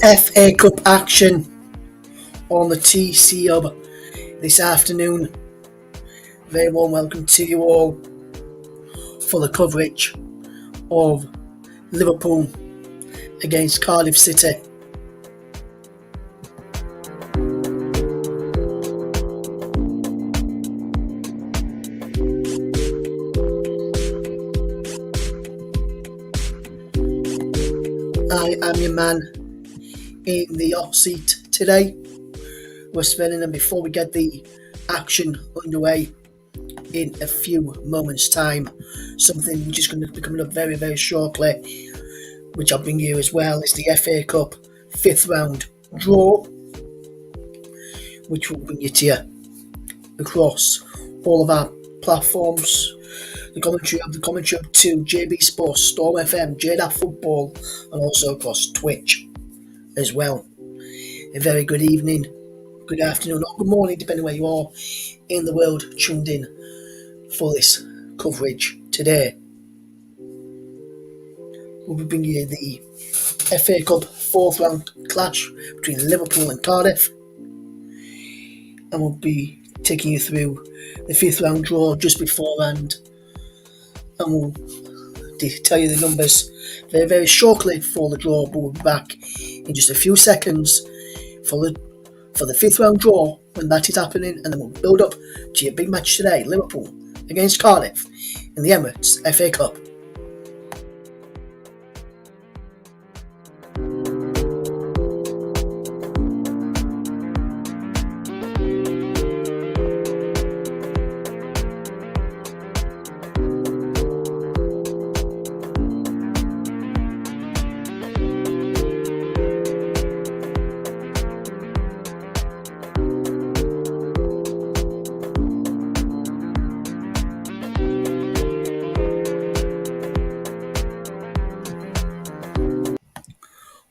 FA Cup action on the TC Hub this afternoon. Very warm welcome to you all for the coverage of Liverpool against Cardiff City. I am your man in the hot seat today. We're spending them before we get the action underway in a few moments' time. Something which is going to be coming up very, very shortly, which I'll bring you as well, is the FA Cup 5th round draw, which will bring you to you across all of our platforms. The commentary of 2, JB Sports, Storm FM, JDA Football, and also across Twitch as well. A very good evening, good afternoon, or good morning, depending where you are in the world tuned in for this coverage today. We'll be bringing you the FA Cup 4th round clash between Liverpool and Cardiff, and we'll be taking you through the 5th round draw just beforehand, and we'll tell you the numbers very, very shortly for the draw, but we'll be back in just a few seconds for the 5th round draw when that is happening, and then we'll build up to your big match today, Liverpool against Cardiff in the Emirates FA Cup.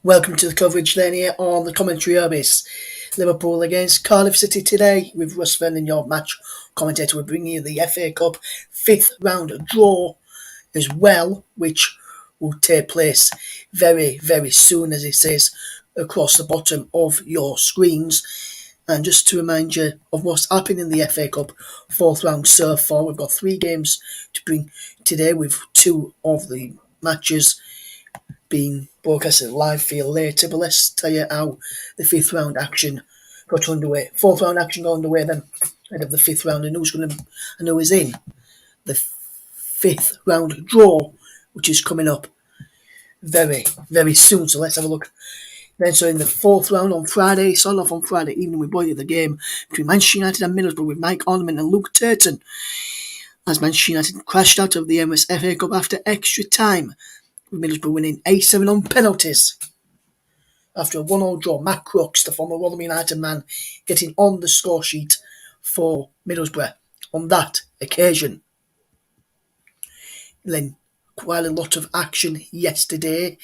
Welcome to the coverage then here on the commentary service. Liverpool against Cardiff City today with Russ Vernon, your match commentator. We're bringing you the FA Cup 5th round draw as well, which will take place very, very soon, as it says across the bottom of your screens. And just to remind you of what's happening in the FA Cup 4th round so far, we've got 3 games to bring today, with 2 of the matches being broadcasted live for you later. But let's tell you how the 5th round action got underway. 4th round action got underway then ahead of the 5th round, and who is in the 5th round draw, which is coming up very, very soon. So let's have a look. Then, so in the 4th round on Friday, started off on Friday evening, we brought you the game between Manchester United and Middlesbrough with Mike Ornament and Luke Turton, as Manchester United crashed out of the Emirates FA Cup after extra time, with Middlesbrough winning 8-7 on penalties. After a 1-1 draw, Matt Crooks, the former Rotherham United man, getting on the score sheet for Middlesbrough on that occasion. Then quite a lot of action yesterday,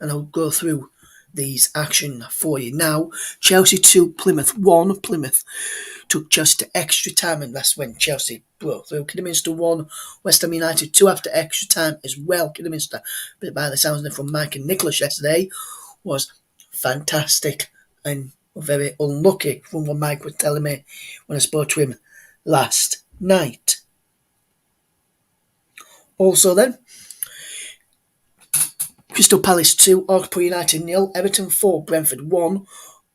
and I'll go through these action for you now. Chelsea 2, Plymouth 1. Plymouth took Chelsea to extra time, and that's when Chelsea broke through. Kidderminster 1, West Ham United 2 after extra time as well. Kidderminster, but by the sounds of it from Mike and Nicholas yesterday, was fantastic and very unlucky, from what Mike was telling me when I spoke to him last night. Also then, Crystal Palace 2, Oxford United 0, Everton 4, Brentford 1,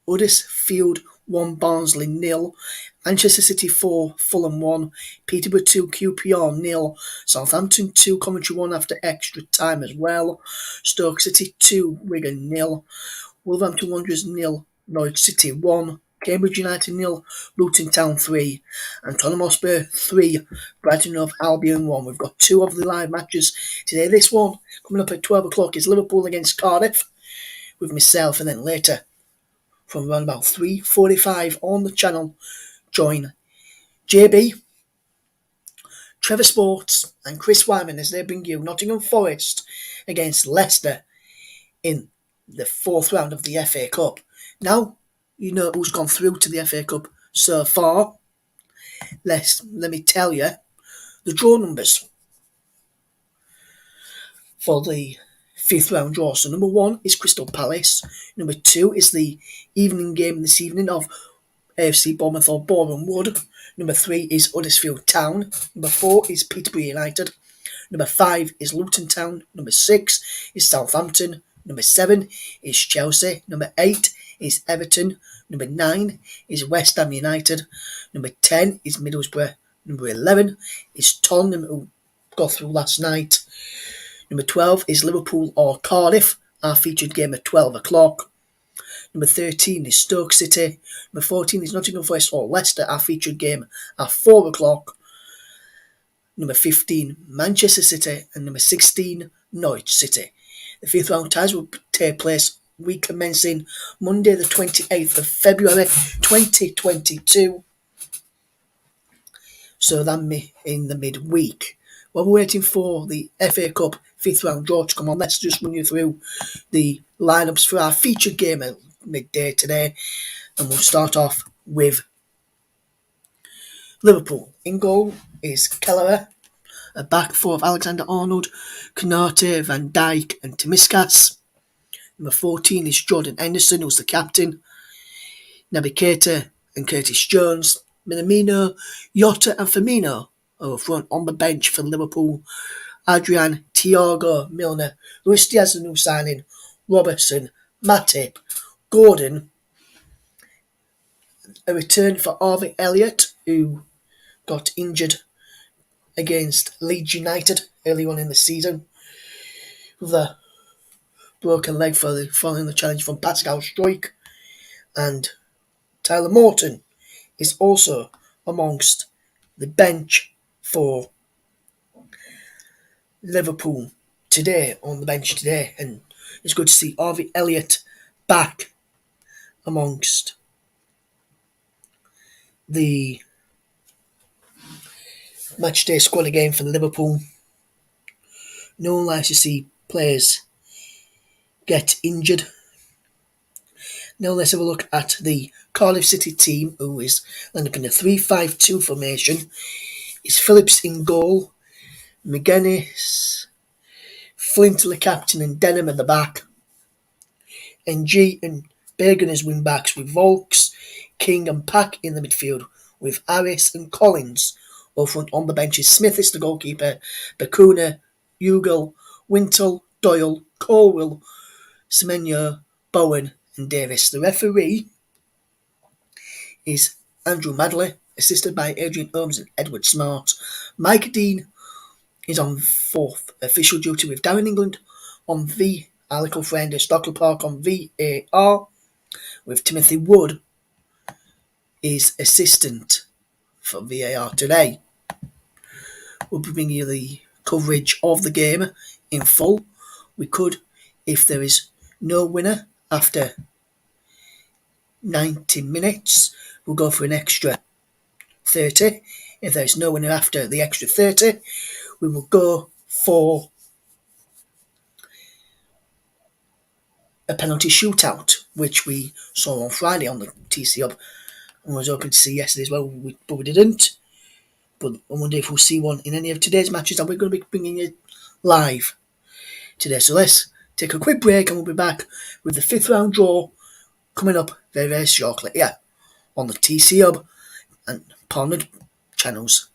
Huddersfield 1, Barnsley 0, Manchester City 4, Fulham 1, Peterborough 2, QPR 0, Southampton 2, Coventry 1 after extra time as well, Stoke City 2, Wigan 0, Wolverhampton Wanderers 0, Norwich City 1, Cambridge United 0, Luton Town 3, and Tottenham Hotspur 3, Brighton Hove Albion 1. We've got 2 of the live matches today. This one coming up at 12 o'clock is Liverpool against Cardiff with myself, and then later from around about 3:45 on the channel, join JB, Trevor Sports and Chris Wyman as they bring you Nottingham Forest against Leicester in the 4th round of the FA Cup. Now, you know who's gone through to the FA Cup so far. Let me tell you the draw numbers for the fifth round draw. So number 1 is Crystal Palace. Number 2 is the evening game this evening of AFC Bournemouth or Boreham Wood. Number 3 is Huddersfield Town. Number 4 is Peterborough United. Number 5 is Luton Town. Number 6 is Southampton. Number 7 is Chelsea. Number 8 is Everton. Number 9 is West Ham United. Number 10 is Middlesbrough. Number 11 is Tottenham, who got through last night. Number 12 is Liverpool or Cardiff, our featured game at 12 o'clock. Number 13 is Stoke City. Number 14 is Nottingham Forest or Leicester, our featured game at 4 o'clock. Number 15, Manchester City. And number 16, Norwich City. The fifth round ties will take place week commencing Monday the 28th of February 2022. So that in the midweek. While we're waiting for the FA Cup fifth round draw to come on, let's just run you through the lineups for our featured game at midday today. And we'll start off with Liverpool. In goal is Kelleher. A back four of Alexander-Arnold, Konate, Van Dijk and Timiskas. Number 14 is Jordan Henderson, who's the captain. Naby Keita and Curtis Jones. Minamino, Jota and Firmino are up front. On the bench for Liverpool, Adrian, Thiago, Milner, Luis Diaz, the new signing, Robertson, Matip, Gordon. A return for Harvey Elliott, who got injured against Leeds United early on in the season with a broken leg following the challenge from Pascal Struijk. And Tyler Morton is also amongst the bench for Liverpool today, on the bench today, and it's good to see Harvey Elliott back amongst the matchday squad again for Liverpool. No one likes to see players get injured. Now let's have a look at the Cardiff City team, who is landing in a 3-5-2 formation. It's Phillips in goal, McGuinness, Flint the captain and Denham at the back. NG and Bergen as wing backs, with Volks, King and Pack in the midfield, with Harris and Collins. Up front on the bench is Smith is the goalkeeper, Bakuna, Ugal, Wintle, Doyle, Colwell, Semenyo, Bowen and Davis. The referee is Andrew Madley, assisted by Adrian Holmes and Edward Smart. Mike Dean is on fourth official duty, with Darren England on V, our little friend at Stockley Park on VAR, with Timothy Wood is assistant for VAR today. We'll be bringing you the coverage of the game in full. We could, if there is no winner after 90 minutes, we'll go for an extra 30. If there's no winner after the extra 30, we will go for a penalty shootout, which we saw on Friday on the TC Hub and was hoping to see yesterday as well, but we didn't. But I wonder if we'll see one in any of today's matches that we're going to be bringing it live today. So let's take a quick break and we'll be back with the fifth round draw coming up very, very shortly. Yeah, on the TC Hub and partnered channels.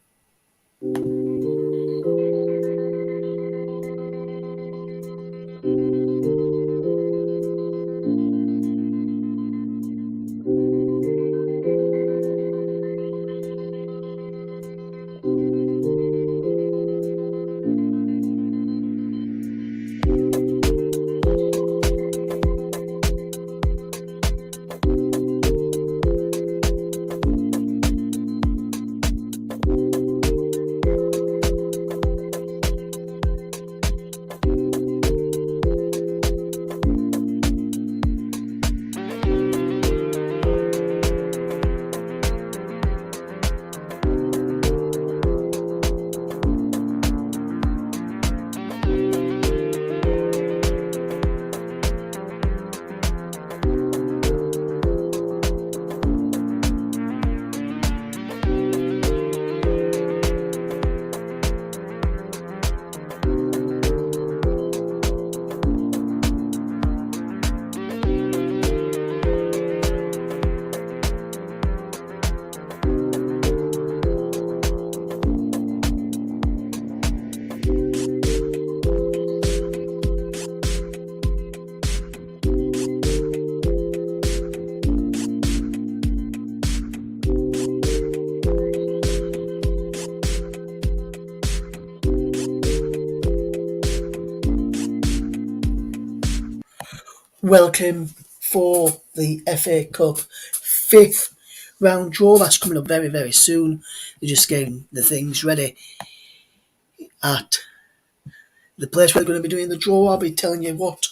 welcome for the FA Cup fifth round draw. That's coming up very, very soon. They're just getting the things ready at the place where they're going to be doing the draw. I'll be telling you what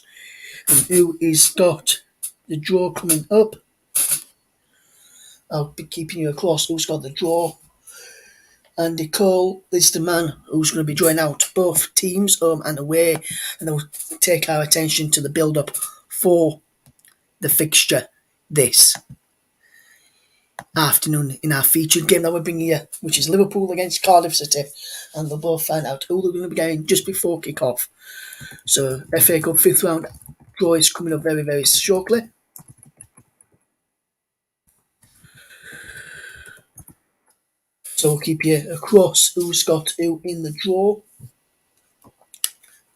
and who is got the draw coming up. I'll be keeping you across who's got the draw. Andy Cole is the man who's going to be drawing out both teams, home and away, and they'll take our attention to the build-up for the fixture this afternoon in our featured game that we're bringing you, which is Liverpool against Cardiff City, and they'll both find out who they're going to be getting just before kick-off. So FA Cup fifth round draw is coming up very, very shortly. So we'll keep you across who's got who in the draw,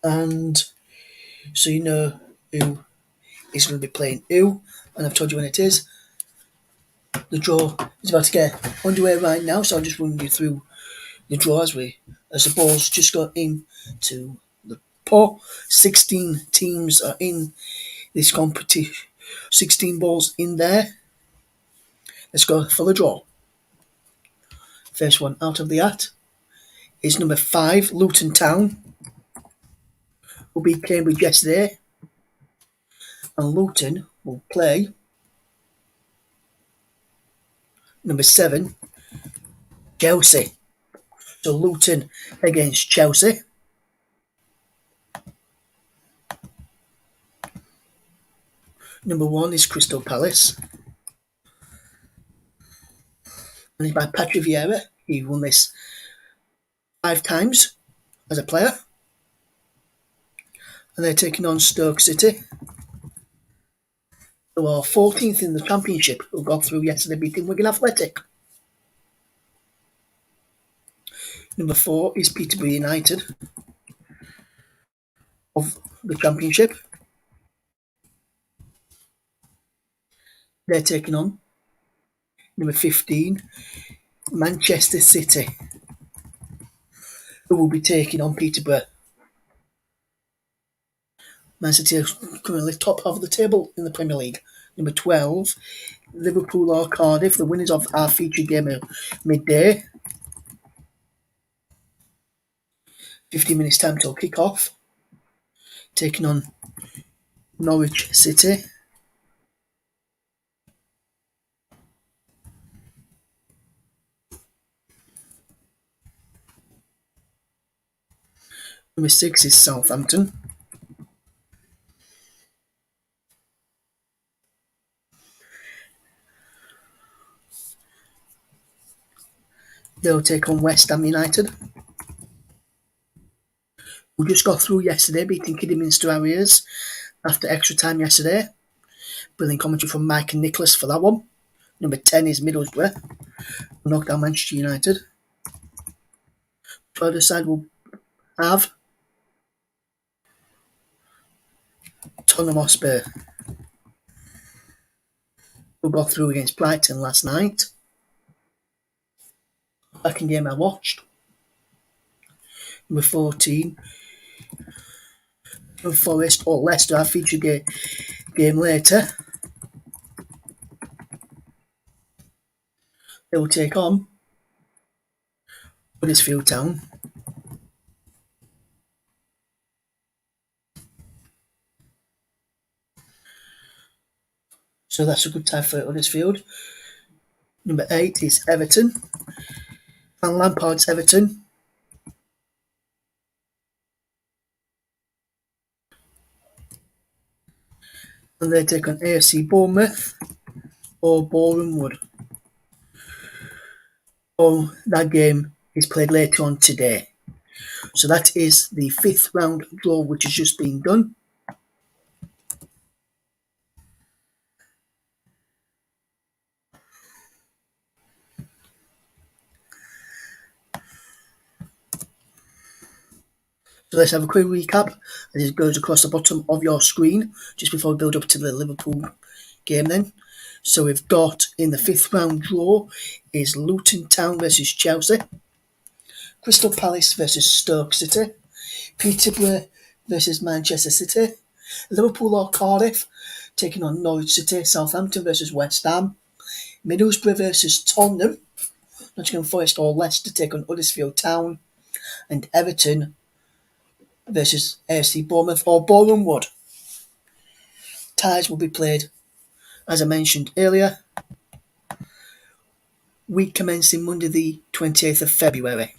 and so you know who is going to be playing who, and I've told you when it is. The draw is about to get underway right now, so I'll just run you through the draw as the balls just got into the pot. 16 teams are in this competition. 16 balls in there. Let's go for the draw. First one out of the hat is number 5, Luton Town, who beat Cambridge yesterday. And Luton will play number 7, Chelsea. So Luton against Chelsea. Number 1 is Crystal Palace. And it's by Patrick Vieira. He won this 5 times as a player. And they're taking on Stoke City, who are 14th in the Championship, who got through yesterday beating Wigan Athletic. Number 4 is Peterborough United of the Championship. They're taking on number 15, Manchester City, who will be taking on Peterborough. Man City are currently top of the table in the Premier League. Number 12, Liverpool or Cardiff, the winners of our featured game at midday. 15 minutes time till kick-off. Taking on Norwich City. Number 6 is Southampton. They'll take on West Ham United, who just got through yesterday, beating Kidderminster Harriers after extra time yesterday. Brilliant commentary from Mike and Nicholas for that one. Number 10 is Middlesbrough, who knocked down Manchester United. The other side will have Tottenham Hotspur, who got through against Brighton last night. Second game I watched. Number 14, Forest or Leicester, our featured game later. They will take on Huddersfield Town. So that's a good time for Huddersfield. Number 8 is Everton. And Lampard's Everton. And they take on AFC Bournemouth or Boreham Wood. Oh, that game is played later on today. So that is the 5th round draw, which has just been done. So let's have a quick recap as it goes across the bottom of your screen just before we build up to the Liverpool game then. So we've got in the 5th round draw is Luton Town versus Chelsea, Crystal Palace versus Stoke City, Peterborough versus Manchester City, Liverpool or Cardiff taking on Norwich City, Southampton versus West Ham, Middlesbrough versus Tottenham, Nottingham Forest or Leicester take on Huddersfield Town, and Everton versus AFC Bournemouth or Boreham Wood. Ties will be played, as I mentioned earlier, week commencing Monday the 28th of February.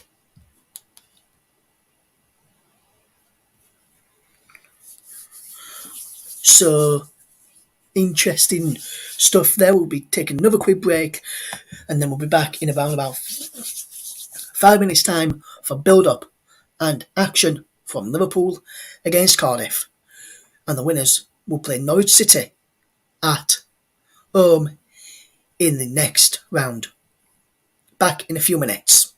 So, interesting stuff there. We'll be taking another quick break and then we'll be back in around about 5 minutes time for build-up and action from Liverpool against Cardiff. And the winners will play Norwich City at home in the next round. Back in a few minutes.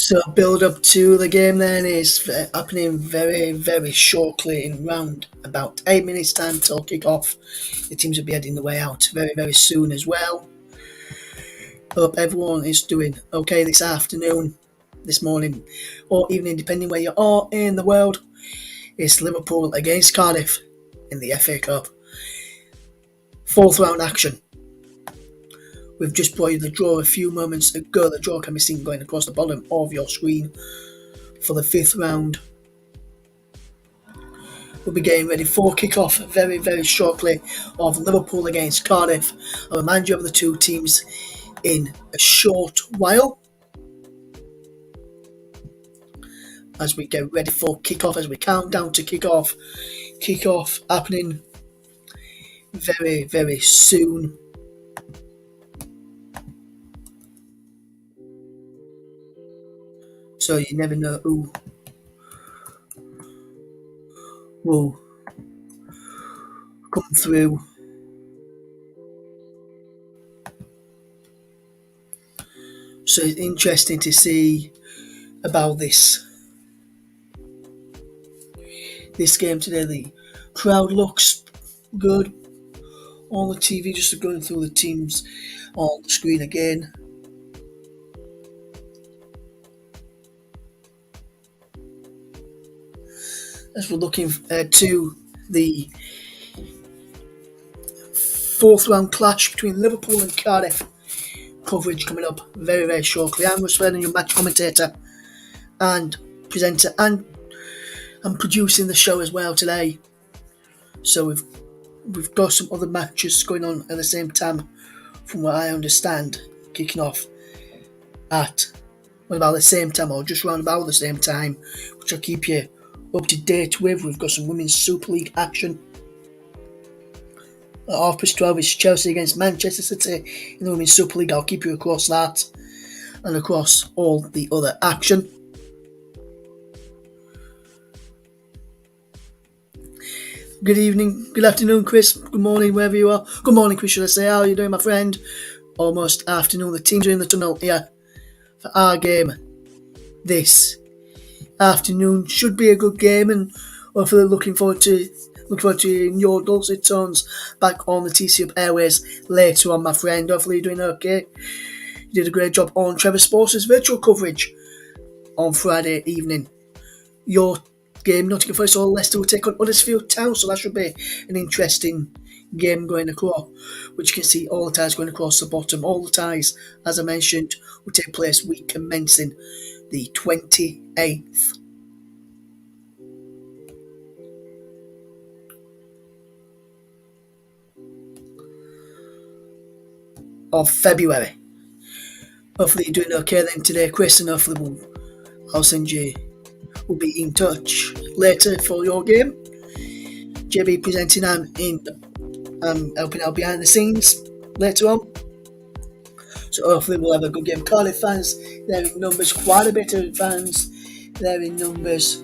So build up to the game then is happening very, very shortly in round about 8 minutes time till kick off. The teams will be heading the way out very, very soon as well. Hope everyone is doing okay this afternoon, this morning, or evening, depending where you are in the world. It's Liverpool against Cardiff in the FA Cup. Fourth round action. We've just brought you the draw a few moments ago. The draw can be seen going across the bottom of your screen for the fifth round. We'll be getting ready for kick-off very, very shortly of Liverpool against Cardiff. I'll remind you of the two teams in a short while as we get ready for kick-off, as we count down to kick-off. Kick-off happening very, very soon. So you never know who will come through. So it's interesting to see about this game today. The crowd looks good on the TV, just going through the teams on the screen again. As we're looking to the fourth round clash between Liverpool and Cardiff. Coverage coming up very, very shortly. I'm Russ Vernon, your match commentator and presenter, and I'm producing the show as well today. So we've got some other matches going on at the same time, from what I understand, kicking off at about the same time, or just round about the same time, which I'll keep you up to date with. We've got some Women's Super League action. At 12:30 is Chelsea against Manchester City in the Women's Super League. I'll keep you across that and across all the other action. Good evening, good afternoon, Chris. Good morning, wherever you are. Good morning, Chris, should I say. How are you doing, my friend? Almost afternoon. The teams are in the tunnel here for our game this afternoon. Should be a good game, and hopefully looking forward to hearing your dulcet tones back on the TC Up Airways later on, my friend. Hopefully you're doing okay. You did a great job on Trevor Sports' virtual coverage on Friday evening. Your game, Nottingham Forest or Leicester, will take on Huddersfield Town, so that should be an interesting game going across, which you can see all the ties going across the bottom. All the ties, as I mentioned, will take place week commencing the 28th. Of February. Hopefully you're doing okay then today, Chris, and hopefully we'll be in touch later for your game. JB presenting, I'm helping out behind the scenes later on. So hopefully we'll have a good game. Cardiff fans, they're in numbers, quite a bit of fans. They're in numbers.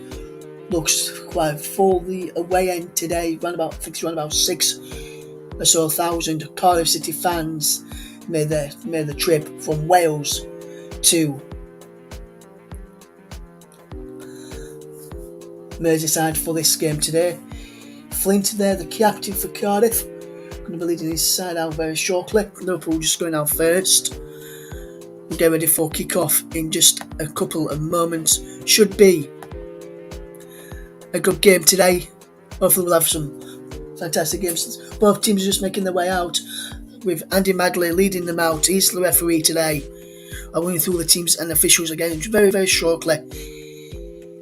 Looks quite full. The away end today, around about 6 or so thousand Cardiff City fans made the trip from Wales to Merseyside for this game today. Flint there, the captain for Cardiff, going to be leading his side out very shortly. Liverpool just going out first. We'll get ready for kick-off in just a couple of moments. Should be a good game today. Hopefully we'll have some fantastic games. Both teams are just making their way out, with Andy Magley leading them out. He's the referee today. I'll run through the teams and officials again very, very shortly.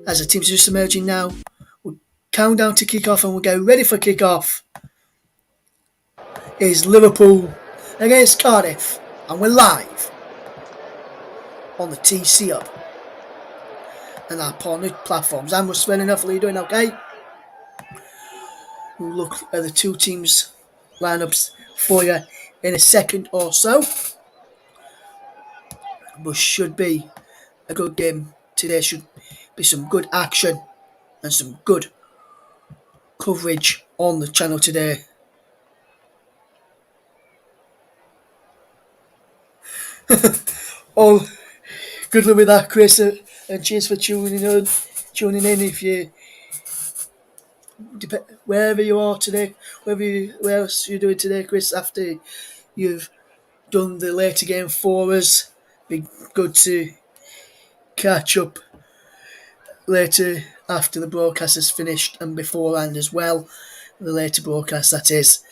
As the teams are just emerging now, we'll count down to kick-off and we'll get ready for kick-off. Is Liverpool against Cardiff, and we're live on the TC Up and our partner platforms. I'm Russ Vernon. Hopefully you're doing okay. We'll look at the two teams' lineups for you in a second or so. But should be a good game today. Should be some good action and some good coverage on the channel today. Oh, good luck with that, Chris. and cheers for tuning in. If you wherever you are today, where else you're doing today, Chris, after you've done the later game for us, be good to catch up later after the broadcast is finished and beforehand as well. The later broadcast, that is.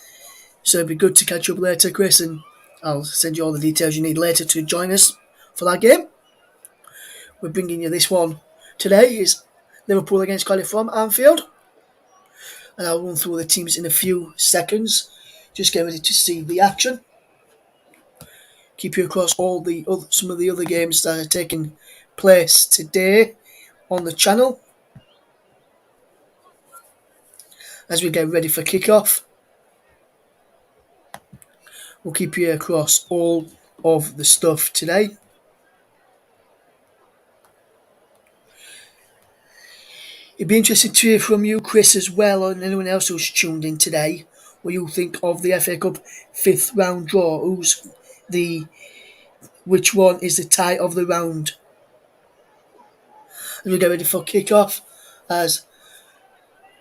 So it'd be good to catch up later, Chris, and I'll send you all the details you need later to join us for that game. We're bringing you this one today. Is Liverpool against Cardiff from Anfield. And I'll run through the teams in a few seconds. Just get ready to see the action. Keep you across some of the other games that are taking place today on the channel as we get ready for kickoff. We'll keep you across all of the stuff today. It'd be interesting to hear from you, Chris, as well, and anyone else who's tuned in today, what you think of the FA Cup 5th round draw. Which one is the tie of the round? As we get ready for kick-off, as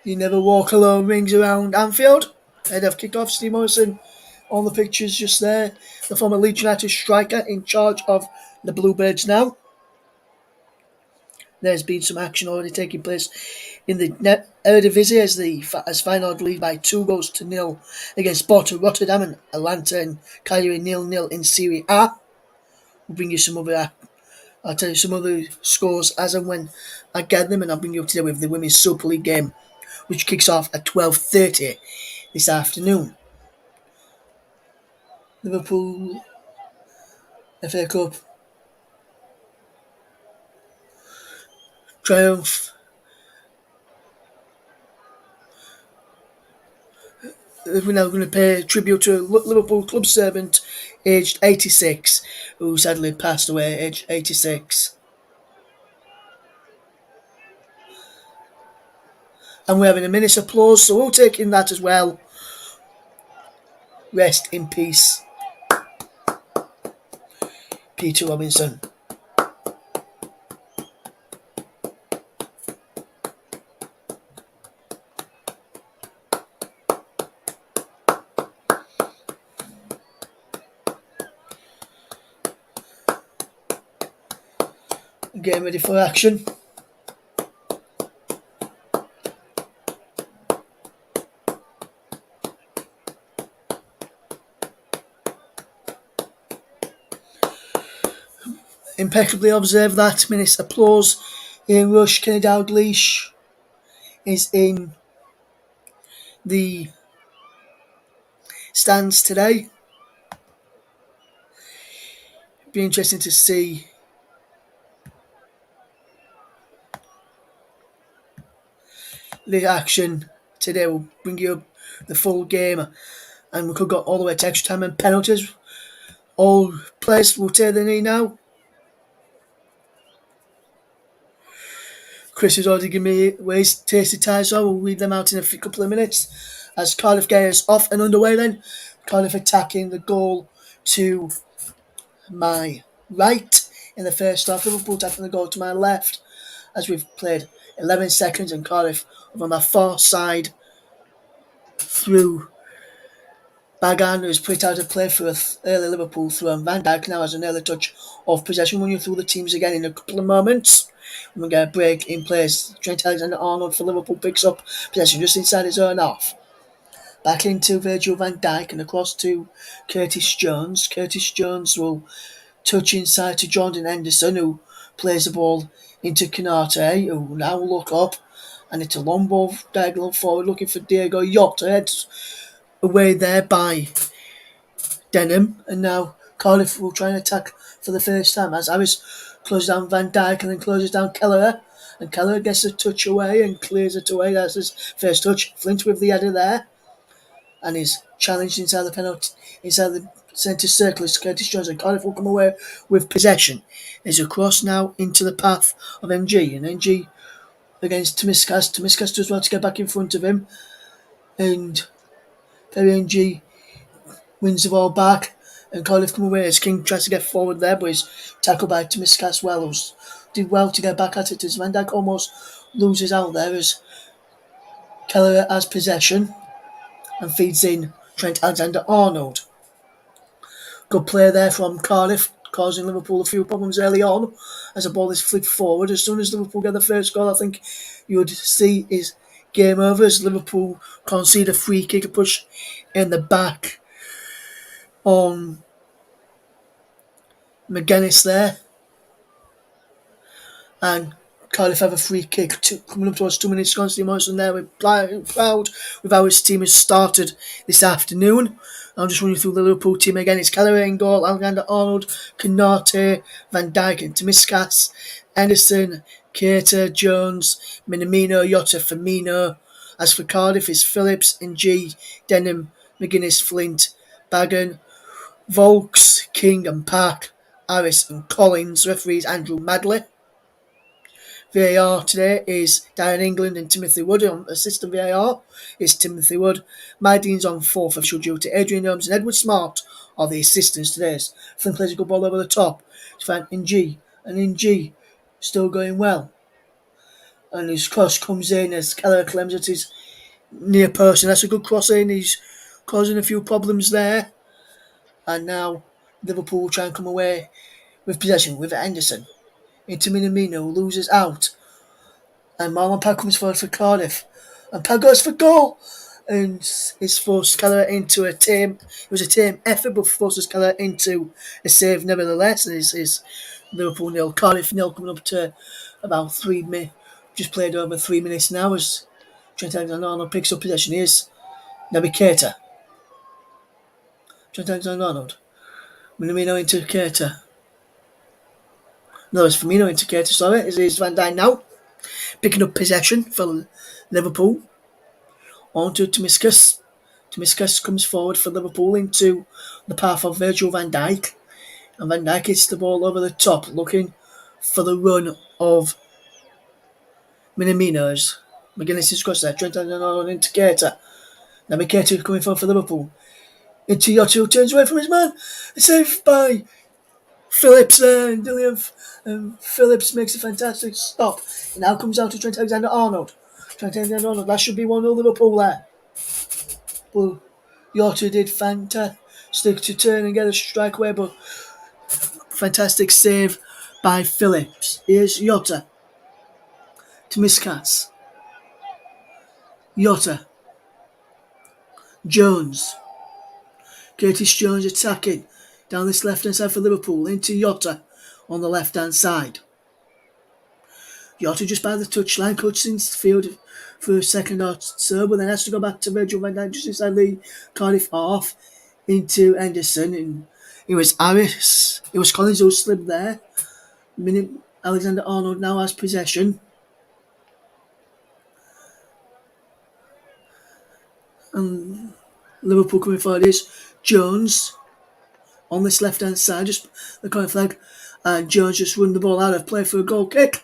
You Never Walk Alone rings around Anfield. Head of kick-off, Steve Morrison on the pictures just there. The former Leeds United striker in charge of the Bluebirds now. There's been some action already taking place in the Eredivisie as Feyenoord lead by 2-0 against Sparta Rotterdam and Atalanta and Cagliari 0-0 in Serie A. We'll bring you I'll tell you some other scores as and when I get them, and I'll bring you up to date with the Women's Super League game, which kicks off at 12:30 this afternoon. Liverpool FA Cup triumph. We're now going to pay tribute to a Liverpool club servant aged 86, who sadly passed away aged 86. And we're having a minute's applause, so we'll take in that as well. Rest in peace, Peter Robinson. Getting ready for action. Impeccably observed that minute's applause. Ian Rush, Kenny Dalglish is in the stands today. Be interesting to see the action today. We'll bring you the full game, and we could go all the way to extra time and penalties. All players will take the knee now. Chris has already given me ways tasty ties, so we'll read them out in a couple of minutes. As Cardiff gets off and underway then. Cardiff attacking the goal to my right in the first half. Liverpool attacking the goal to my left as we've played 11 seconds, and Cardiff on the far side through Bagan, who's put out a play for early Liverpool through, and Van Dijk now has an early touch of possession. We'll run you through the teams again in a couple of moments. And we get a break in place. Trent Alexander-Arnold for Liverpool picks up possession just inside his own half. Back into Virgil van Dijk and across to Curtis Jones. Curtis Jones will touch inside to Jordan Henderson, who plays the ball into Canate, who will now look up, and it's a long ball diagonal forward looking for Diego Jota. Heads away there by Denham, and now Cardiff will try and attack for the first time as Harris closes down Van Dijk and then closes down Kelleher, and Kelleher gets a touch away and clears it away. That's his first touch. Flint with the header there, and he's challenged inside the centre circle as Curtis Jones, and Cardiff will come away with possession. There's a cross now into the path of MG, and MG against Tomiskas. Tomiskas does well to get back in front of him, and Perry MG wins the ball back, and Cardiff come away as King tries to get forward there, but he's tackled by Tomiskas well, who's did well to get back at it as Van Dijk almost loses out there as Keller has possession and feeds in Trent Alexander-Arnold. Good play there from Cardiff, causing Liverpool a few problems early on as the ball is flicked forward. As soon as Liverpool get the first goal, I think you would see is game over as Liverpool concede a free kick, a push in the back on McGuinness there. And Cardiff have a free kick coming up towards 2 minutes. Constantly Morrison there. We're proud with how his team has started this afternoon. I'm just running through the Liverpool team again. It's Callaway in goal, Alexander-Arnold, Canate, Van Dijk and Tomiskas, Anderson, Keita, Jones, Minamino, Jota, Firmino. As for Cardiff, it's Phillips, Ng, Denham, McGuinness, Flint, Bagan, Volks, King and Park, Harris and Collins. Referees Andrew Madley. VAR today is Darren England and Timothy Wood. On assistant VAR is Timothy Wood. Mydeen's on fourth official duty. Adrian Holmes and Edward Smart are the assistants today. Flynn plays a good ball over the top to find Ng. And Ng still going well. And his cross comes in as Keller claims it is near post. And that's a good cross in. He's causing a few problems there. And now Liverpool will try and come away with possession with Anderson. Into Minamino, loses out. And Marlon Pag comes forward for Cardiff. And Pag goes for goal! And it's forced Keller into a tame. It was a tame effort, but forces Keller into a save nevertheless. And it's Liverpool 0, Cardiff 0, coming up to about 3 minutes. Just played over 3 minutes now as Trent Alexander-Arnold picks up possession. Here's Naby Keita. Trent Alexander-Arnold. Minamino into Keita. No, it's Firmino into Keita, sorry. It's Van Dijk now. Picking up possession for Liverpool. On to Tomiskas. Tomiskas comes forward for Liverpool into the path of Virgil van Dijk. And Van Dijk hits the ball over the top, looking for the run of Minamino's. McGuinness is crossed there. Trent Alexander-Arnold into Keita. Now Keita coming forward for Liverpool. Into Yotto, turns away from his man. It's saved by Phillips there, and Phillips makes a fantastic stop. And now comes out to Trent Alexander-Arnold. Trent Alexander-Arnold, that should be 1-0 Liverpool there. But Jota did fantastic to turn and get a strike away, but fantastic save by Phillips. Here's Jota. Tomiskas. Jota. Jones. Curtis Jones attacking down this left-hand side for Liverpool into Jota on the left-hand side. Jota just by the touchline, cuts into the field for a second or so, but then has to go back to Virgil van Dijk just inside the Cardiff half into Anderson. And it was Harris, it was Collins who slipped there. Alexander-Arnold now has possession. And Liverpool coming forward is Jones on this left-hand side, just the corner flag, and Jones just run the ball out of play for a goal kick.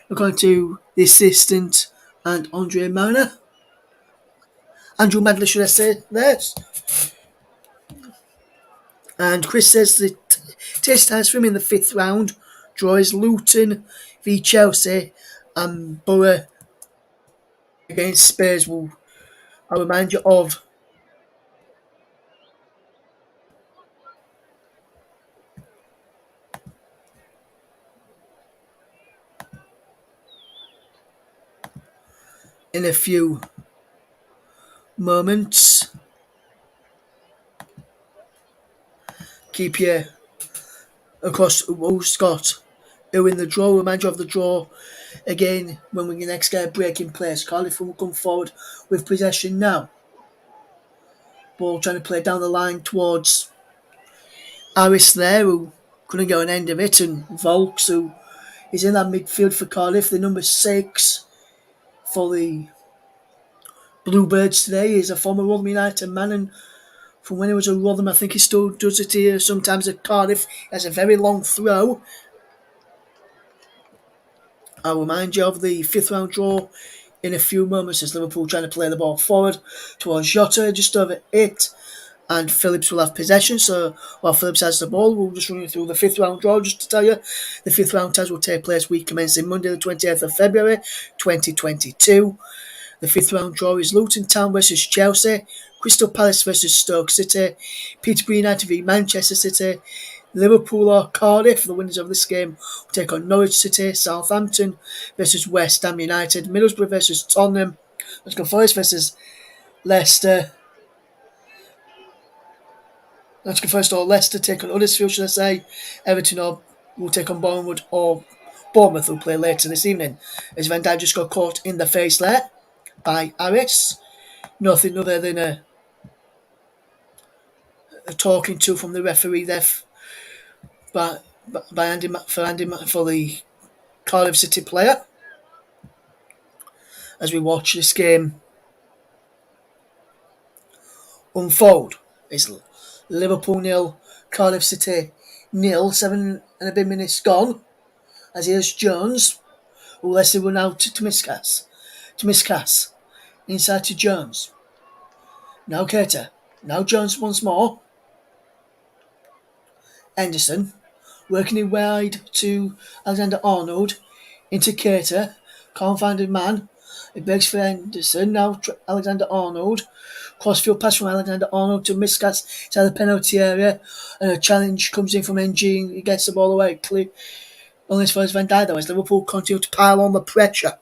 According to the assistant and Andrew Madley, should I say that? And Chris says that test times for him in the 5th round draw is Luton v Chelsea and Borough against Spurs. I'll remind you of in a few moments. Keep you across who's got who in the draw. Remind you of the draw again when we next get a break in place. Cardiff will come forward with possession now. Ball trying to play down the line towards Harris there, who couldn't get an end of it, and Volks, who is in that midfield for Cardiff, the number 6 for the Bluebirds today. He's a former Rotherham United man, and from when he was at Rotherham, I think he still does it here sometimes at Cardiff. He has a very long throw. I'll remind you of the 5th round draw in a few moments as Liverpool trying to play the ball forward towards Jota, just over 8. and Phillips will have possession. So while Phillips has the ball, we'll just run you through the fifth round draw just to tell you. The fifth round test will take place week commencing Monday the 20th of February 2022. The fifth round draw is Luton Town versus Chelsea, Crystal Palace versus Stoke City, Peterborough United v Manchester City, Liverpool or Cardiff. The winners of this game will take on Norwich City, Southampton versus West Ham United, Middlesbrough versus Tottenham, Nottingham Forest versus Leicester. Nottingham Forest or Leicester take on Huddersfield, should I say. Everton will take on Bournemouth will play later this evening. As Van Dijk just got caught in the face there by Harris. Nothing other than a talking to from the referee there for the Cardiff City player. As we watch this game unfold, it's Liverpool 0, Cardiff City 0, 7 and a bit minutes gone. As here's Jones, who lets it run out to Miscas. Inside to Jones. Now Keita. Now Jones once more. Henderson. Working it wide to Alexander-Arnold. Into Keita. Can't find a man. It begs for Henderson. Now Alexander-Arnold. Crossfield pass from Alexander-Arnold to Miscas inside the penalty area. And a challenge comes in from NG and he gets the ball away. Clear. Only as far as Van Dijk though, as Liverpool continue to pile on the pressure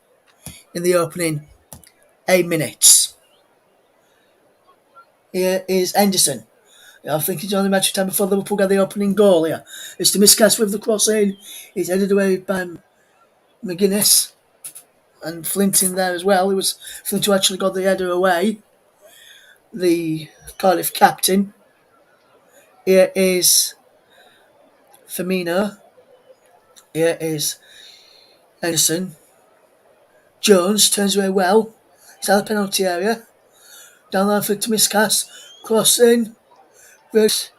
in the opening 8 minutes. Here is Henderson. I think he's only match time before Liverpool got the opening goal here. It's to Miscas with the cross in. He's headed away by McGuinness. And Flint in there as well. It was Flint who actually got the header away. The Cardiff captain. Here is Firmino. Here is Henderson. Jones turns away well. It's out of the penalty area. Down there for Miscas. Cross in. It's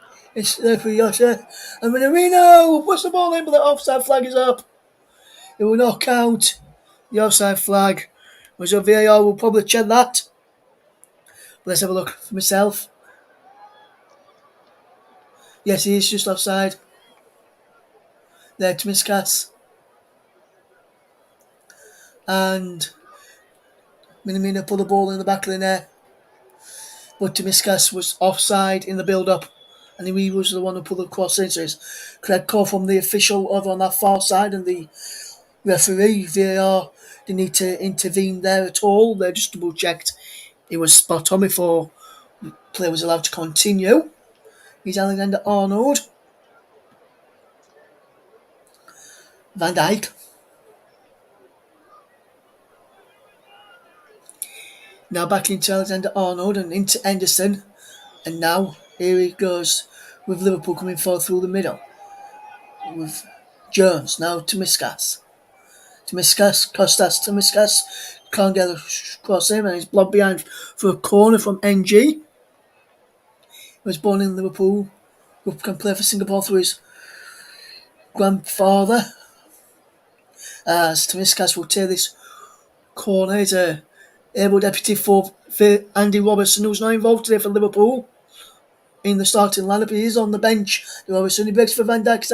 there for Yosha. And Minarino puts the ball in, but the offside flag is up. It will not count. The offside flag. So VAR will probably check that. But let's have a look for myself. Yes, he is just offside. There to Miscas. And Minamino put the ball in the back of the net. But Miscas was offside in the build-up. And he was the one who put the cross in. So it's correct call from the official over on that far side. And the referee, VAR, didn't need to intervene there at all. They just double-checked. It was spot on before the play was allowed to continue. He's Alexander-Arnold. Van Dijk. Now back into Alexander-Arnold and into Henderson. And now here he goes with Liverpool coming forward through the middle. With Jones now to Miscas. Costas to Miscas. Can't get a cross in and he's blocked behind for a corner from NG. He was born in Liverpool. Can play for Singapore through his grandfather. As Miscas will take this corner. He's a able deputy for Andy Robertson, who's not involved today for Liverpool in the starting lineup. He is on the bench. Robertson, he breaks for Van Dijk.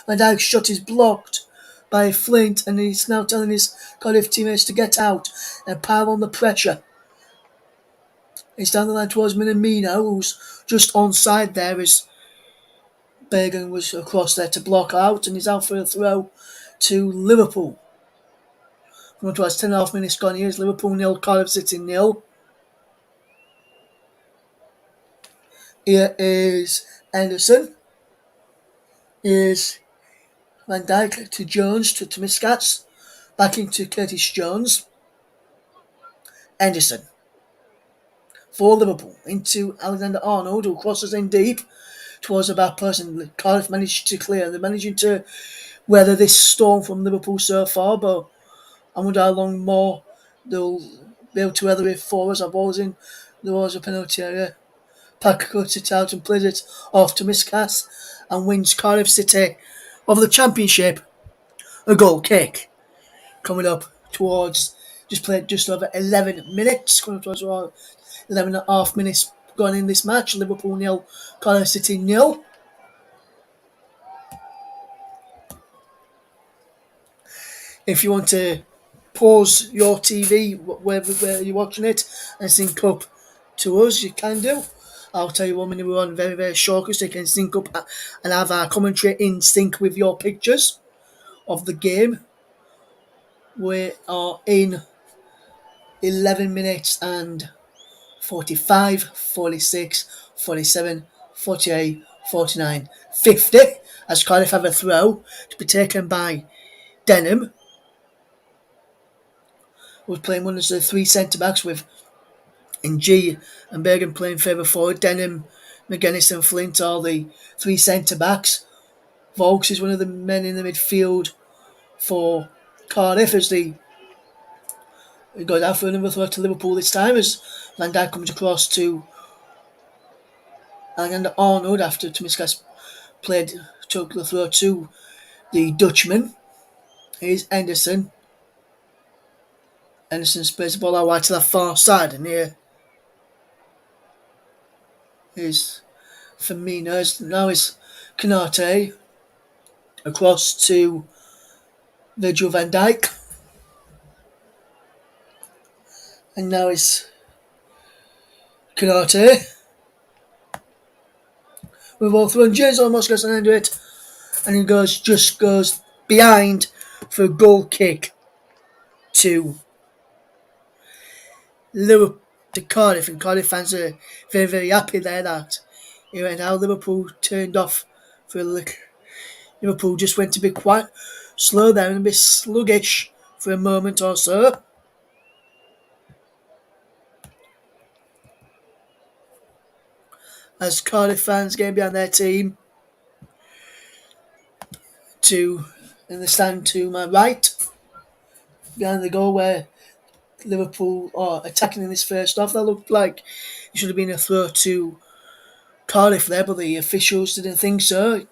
Van Dijk's shot is blocked by Flint, and he's now telling his Cardiff teammates to get out and pile on the pressure. He's down the line towards Minamino, who's just onside there as Bergen was across there to block out, and he's out for a throw to Liverpool. Come on towards 10.5 minutes gone. Here's Liverpool 0, Cardiff City 0. Here is Henderson. Here's Van Dijk to Jones to Miscas. Back into Curtis Jones. Henderson. For Liverpool. Into Alexander-Arnold, who crosses in deep towards the back person. Cardiff managed to clear. They're managing to weather this storm from Liverpool so far, but I wonder how long more they'll be able to weather it for us. Our ball's in. There was a penalty area. Packer cuts it out and plays it off to Miscas and wins Cardiff City of the Championship a goal kick. Coming up towards just over 11 minutes. Coming up towards 11.5 minutes gone in this match. Liverpool 0, Cardiff City 0. If you want to pause your TV where you're watching it and sync up to us, you can do. I'll tell you one minute we're on very, very short so you can sync up and have our commentary in sync with your pictures of the game. We are in 11 minutes and 45, 46, 47, 48, 49, 50 as Cardiff have a throw to be taken by Denham. We're playing one of the three centre-backs with Ng and Bergen playing further forward. Denham, McGuinness and Flint are the three centre-backs. Vokes is one of the men in the midfield for Cardiff as they go down for another throw to Liverpool this time as Van Dijk comes across to Alexander Arnold after Tomiskas took the throw to the Dutchman. Here's Henderson. Henderson spreads the ball out wide to the far side, and here is Firmino. Now is Canate across to Virgil van Dijk. And now it's Canate. With all through, and James almost gets an end to it. And he just goes behind for a goal kick to Liverpool, to Cardiff. And Cardiff fans are very, very happy there that he went out. Liverpool turned off for a little. Liverpool just went a bit quite slow there and a bit sluggish for a moment or so. As Cardiff fans get behind their team in the stand to my right, behind the goal where Liverpool are attacking in this first half. That looked like it should have been a throw to Cardiff there, but the officials didn't think so.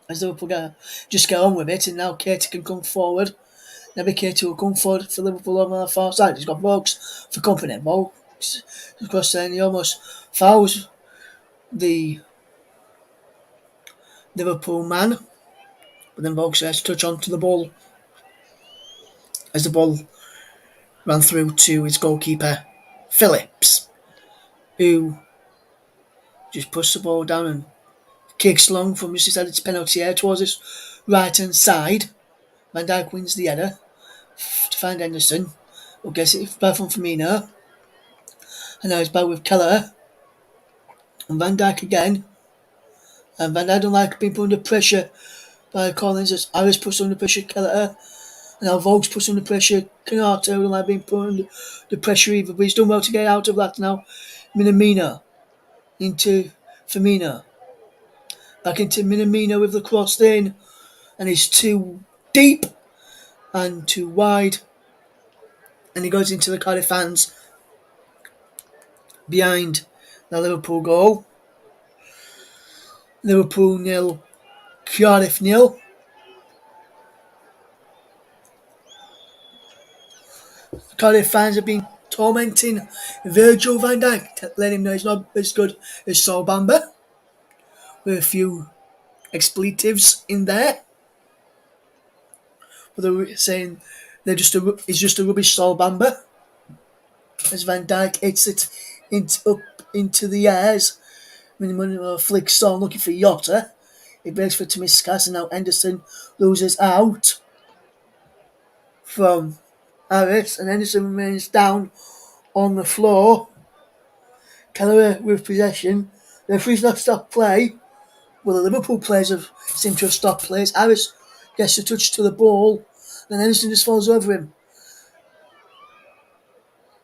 As Liverpool just get on with it, and now Katie can come forward. Maybe Katie will come forward for Liverpool on the far side. He's got Vokes for company. Vokes, of course, then he almost fouls the Liverpool man, but then Vokes has to touch onto the ball as the ball ran through to his goalkeeper Phillips, who just pushed the ball down and kicks long from just inside its penalty area towards his right hand side. Van Dijk wins the header to find Henderson, who gets it back from Firmino, and now he's back with Keller and Van Dijk again. And Van Dijk don't like being put under pressure by Collins as Harris puts under pressure Keller. And now Vokes puts under pressure Canate, who don't like being put under the pressure either, but he's done well to get out of that now. Minamino into Firmino. Back into Minamino with the cross in, and he's too deep and too wide. And he goes into the Cardiff fans behind the Liverpool goal. Liverpool 0, Cardiff 0. Cardiff fans have been tormenting Virgil van Dijk, letting him know he's not as good as Sol Bamba, with a few expletives in there. But they're saying he's just a rubbish Sol Bamba. As Van Dijk hits it up into the airs, when flicks on looking for Yotta. He breaks for Tomiskas, and now Henderson loses out from Harris, and Henderson remains down on the floor. Keller with possession. The referee's not stopped play. Well, the Liverpool players seem to have stopped play. Harris gets a touch to the ball, and Henderson just falls over him.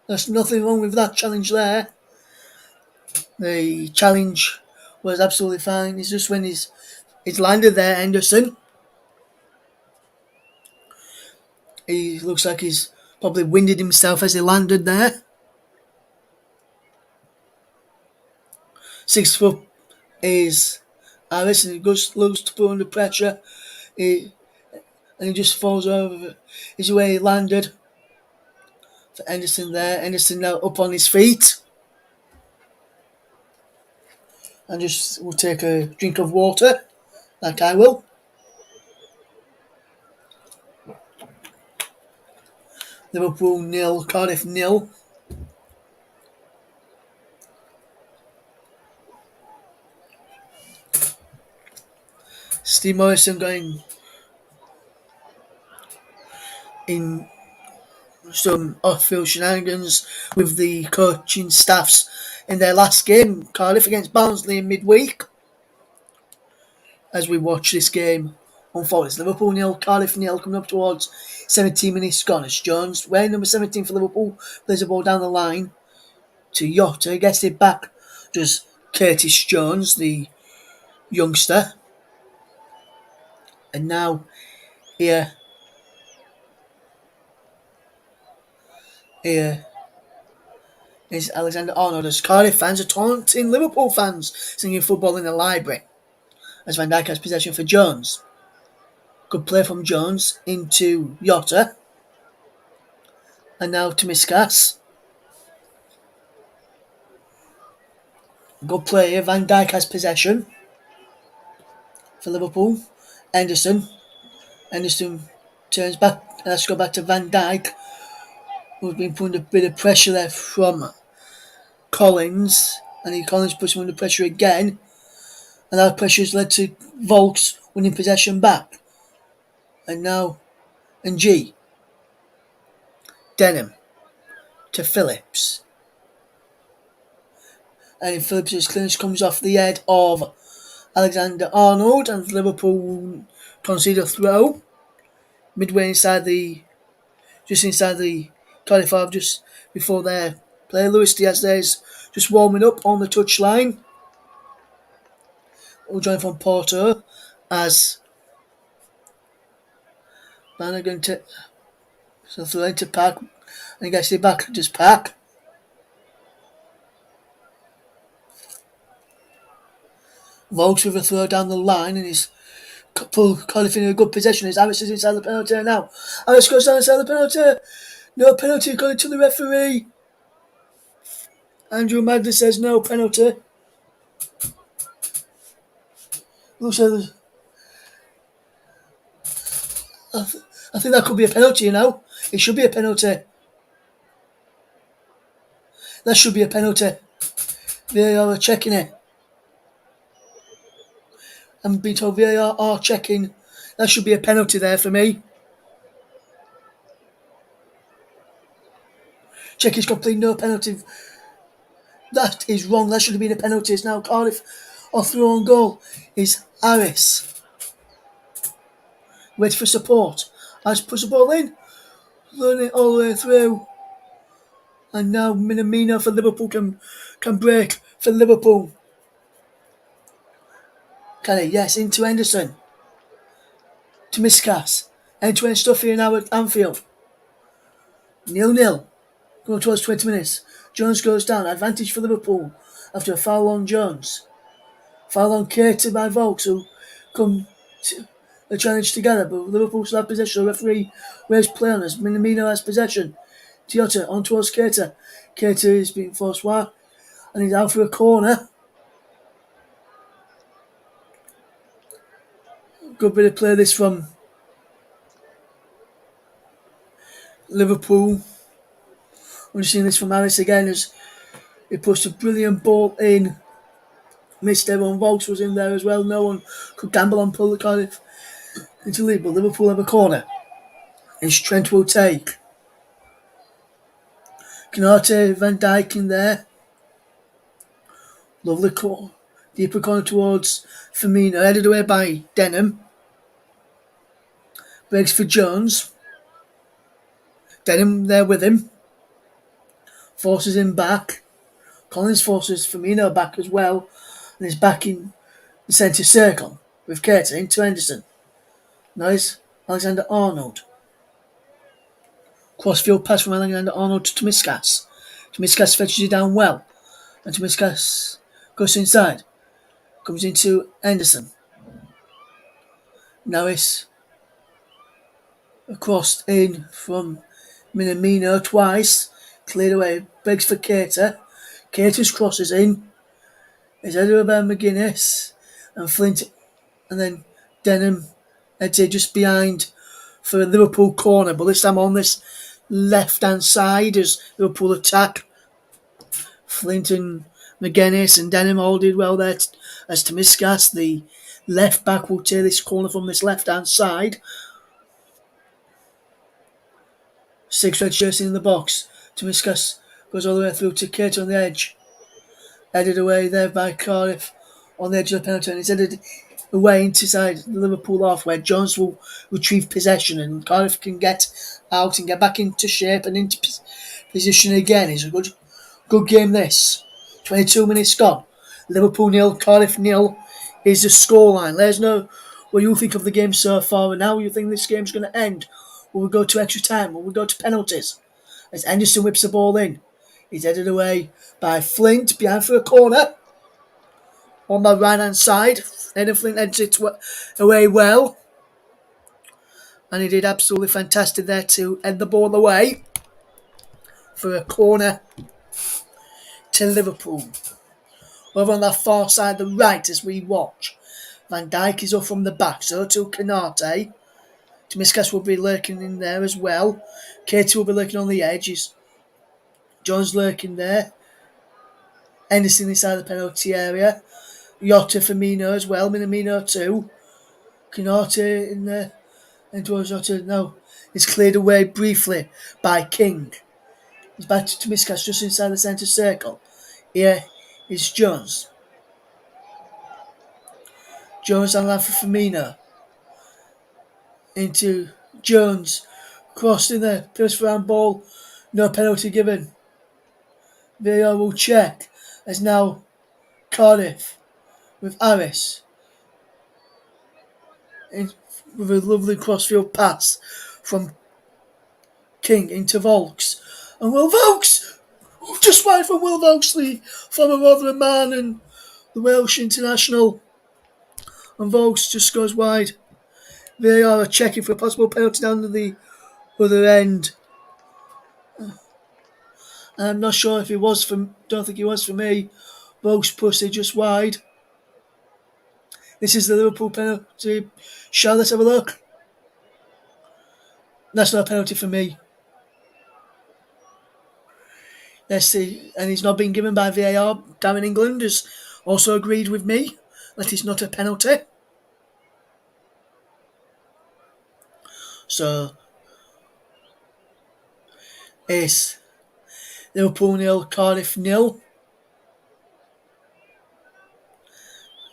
There's nothing wrong with that challenge there. The challenge was absolutely fine. It's just when he's landed there, Henderson. He looks like he's probably winded himself as he landed there. 6 foot is Harris, and he looks to put under pressure. And he just falls over his way he landed. For Henderson there. Henderson now up on his feet. And just will take a drink of water, like I will. Liverpool 0, Cardiff 0. Steve Morrison going in some off-field shenanigans with the coaching staffs in their last game, Cardiff against Barnsley in midweek. As we watch this game unfold, it's Liverpool 0, Cardiff 0, coming up towards 17 minutes gone. As Jones, wearing number 17 for Liverpool, plays the ball down the line to Jota, gets it back, does Curtis Jones, the youngster. And now here is Alexander Arnold as Cardiff fans are taunting Liverpool fans singing football in the library. As Van Dijk has possession for Jones. Good play from Jones into Jota. And now to Miskas. Good play here. Van Dijk has possession for Liverpool. Henderson turns back. Let's go back to Van Dijk, who's been putting a bit of pressure there from Collins. And Collins puts him under pressure again. And that pressure has led to Volks winning possession back. And now Ng. Denham to Phillips. And Phillips' clearance comes off the head of Alexander Arnold, and Liverpool concede a throw midway inside the Cardiff half, just before their player. Luis Diaz there is just warming up on the touchline. We'll join from Porto as Banner going to throw into Park, and he gets it back to Park. Volks with a throw down the line, and he's Cardiff in a good possession. As Harris is inside the penalty area now. Harris goes down inside the penalty. No penalty according to the referee. Andrew Magda says no penalty. Looks like I think that could be a penalty, you know. It should be a penalty. That should be a penalty. VAR are checking it. I'm being told VAR are checking. That should be a penalty there for me. Check is complete, no penalty. That is wrong. That should have been a penalty. It's now Cardiff off their own goal. Is Harris. Wait for support. Harris puts the ball in. Running it all the way through. And now Minamino for Liverpool can break for Liverpool. Can he? Yes, into Henderson. To Miskas. End-to-end stuff here now at Anfield. 0-0. Going towards 20 minutes. Jones goes down. Advantage for Liverpool after a foul on Jones. Foul on Keita by Volks, who come to the challenge together, but Liverpool still have possession. The referee waves play on us. Minamino has possession. Toyota on towards Keita. Keita is being forced wide, and he's out for a corner. Good bit of play this from Liverpool. We're seeing this from Harris again as he puts a brilliant ball in. Missed everyone. Volks was in there as well. No one could gamble on pull the Cardiff into lead, but Liverpool have a corner. And Trent will take. Canate, Van Dijk in there. Lovely call. Deeper corner towards Firmino. Headed away by Denham. Breaks for Jones. Denham there with him. Forces him back. Collins forces Firmino back as well. And is back in the centre circle with Keita into Henderson. Nice. Alexander Arnold. Crossfield pass from Alexander Arnold to Miskas. Miskas fetches it down well. And Miskas goes inside. Comes into Henderson. Now it's crossed in from Minamino twice. Cleared away. Begs for Keita. Keita's crosses in. It's headed by McGuinness and Flint, and then Denham, I'd say just behind for a Liverpool corner, but this time on this left-hand side as Liverpool attack. Flint and McGuinness and Denham all did well there as Tomiskas, the left back, will take this corner from this left-hand side. 6 red shirts in the box. Tomiskas goes all the way through to Kate on the edge. Headed away there by Cardiff on the edge of the penalty, and it's headed away inside the Liverpool half where Jones will retrieve possession and Cardiff can get out and get back into shape and into position again. It's a good game this. 22 minutes gone. Liverpool 0, Cardiff 0 is the scoreline. Let us know what you think of the game so far and how you think this game's going to end. Will we go to extra time? Will we go to penalties? As Anderson whips the ball in. He's headed away by Flint behind for a corner. On my right hand side. And Flint heads it away well. And he did absolutely fantastic there to head the ball away for a corner to Liverpool. Over on that far side, the right, as we watch. Van Dijk is up from the back, so to Canate. Tomiskas will be lurking in there as well. Katie will be lurking on the edges. Jones lurking there. Anderson inside the penalty area. Jota Firmino as well. Minamino too. Canate in there. And towards Jota. No. It's cleared away briefly by King. He's back to Tomiskas just inside the centre circle. Here is Jones. Jones on line for Firmino. Into Jones. Crossed in there. First round ball. No penalty given. VAR will check. As now Cardiff with Harris. With a lovely crossfield pass from King into Volks. And Will Volks! Just wide from Will Volks, the former Rotherham man and the Welsh international. And Volks just goes wide. VAR are checking for a possible penalty down to the other end. I'm not sure if it was for. Don't think it was for me. Volks pushed it just wide. This is the Liverpool penalty. Shall let's have a look. That's not a penalty for me. Let's see. And he's not been given by VAR. Down in England has also agreed with me that it's not a penalty. So it's Liverpool 0, Cardiff 0.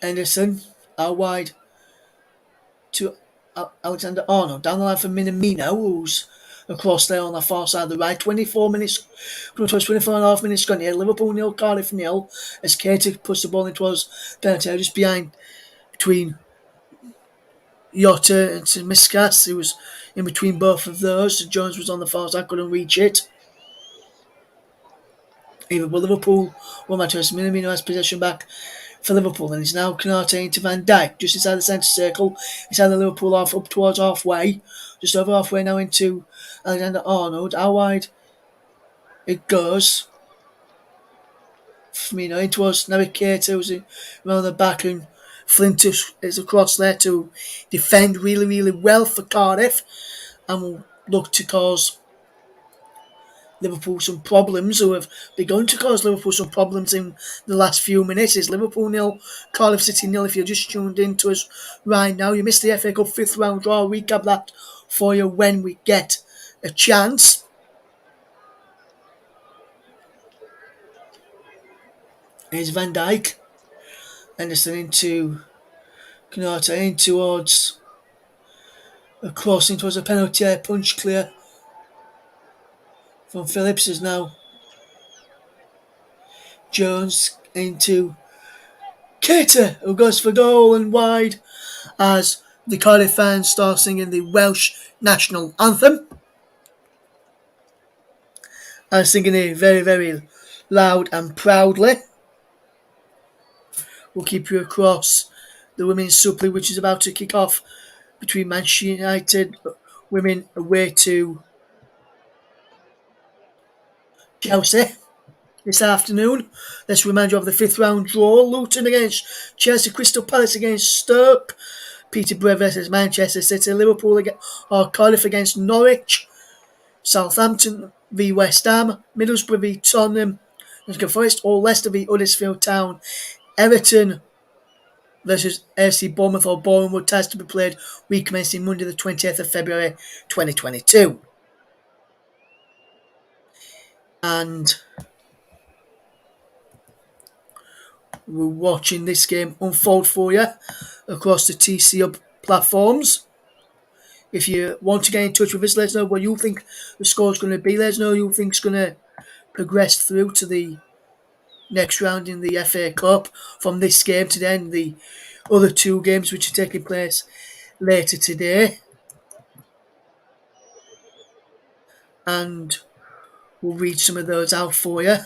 Anderson out wide to Alexander Arnold. Down the line for Minamino, who's across there on the far side of the right. 24 minutes, 24 and a half minutes gone here. Liverpool 0, Cardiff 0. As Katie puts the ball in towards penalty, just behind between Jota and Tomiskas, who was in between both of those. So Jones was on the far side, couldn't reach it. Either but Liverpool, one match, Minamino has possession back for Liverpool, and it's now Canate into Van Dijk, just inside the centre circle, inside the Liverpool half, up towards halfway, just over halfway now into Alexander Arnold. How wide it goes. Firmino in towards Navigator, who's around the back, and Flint is across there to defend really, really well for Cardiff, and will look to cause Liverpool some problems, who have begun to cause Liverpool some problems in the last few minutes. Is Liverpool 0, Cardiff City 0. If you're just tuned in to us right now, you missed the FA Cup 5th round draw. I'll recap that for you when we get a chance. Here's Van Dijk. Anderson into Canate, in towards a crossing towards a penalty area, punch clear from Phillips. Is now Jones into Keita, who goes for goal and wide as the Cardiff fans start singing the Welsh national anthem. And singing it very, very loud and proudly. We'll keep you across the Women's Super League, which is about to kick off between Manchester United women away to Chelsea. this afternoon. Let's remind you of the fifth round draw. Luton against Chelsea, Crystal Palace against Stoke, Peterborough versus Manchester City, Liverpool or Cardiff against Norwich, Southampton v West Ham, Middlesbrough v Tottenham, Nottingham Forest or Leicester v Huddersfield Town, Everton versus AFC Bournemouth or Bournemouth has to be played week commencing Monday the 20th of February 2022. And we're watching this game unfold for you across the TC Hub platforms. If you want to get in touch with us, let us know what you think the score's going to be. Let us know who you think's going to progress through to the next round in the FA Cup from this game to then the other two games which are taking place later today. And we'll read some of those out for you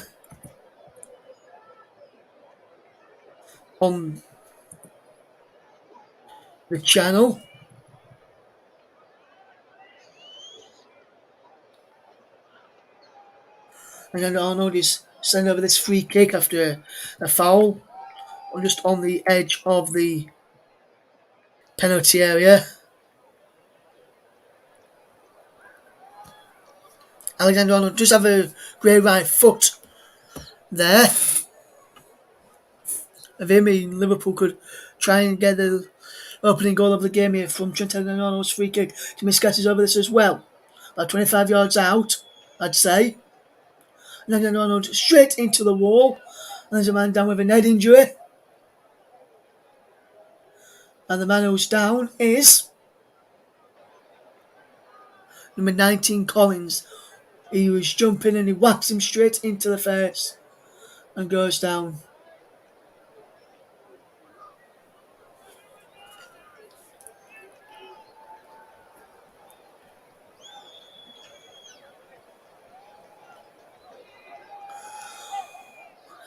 on the channel. And then Arnold is sending over this free kick after a foul, just on the edge of the penalty area. Alexander Arnold does have a great right foot there of him. Liverpool could try and get the opening goal of the game here from Trent Alexander-Arnold's free kick. Jimenez is over this as well. About 25 yards out, I'd say. Alexander-Arnold straight into the wall. And there's a man down with a head injury. And the man who's down is number 19, Collins. He was jumping and he whacks him straight into the face and goes down.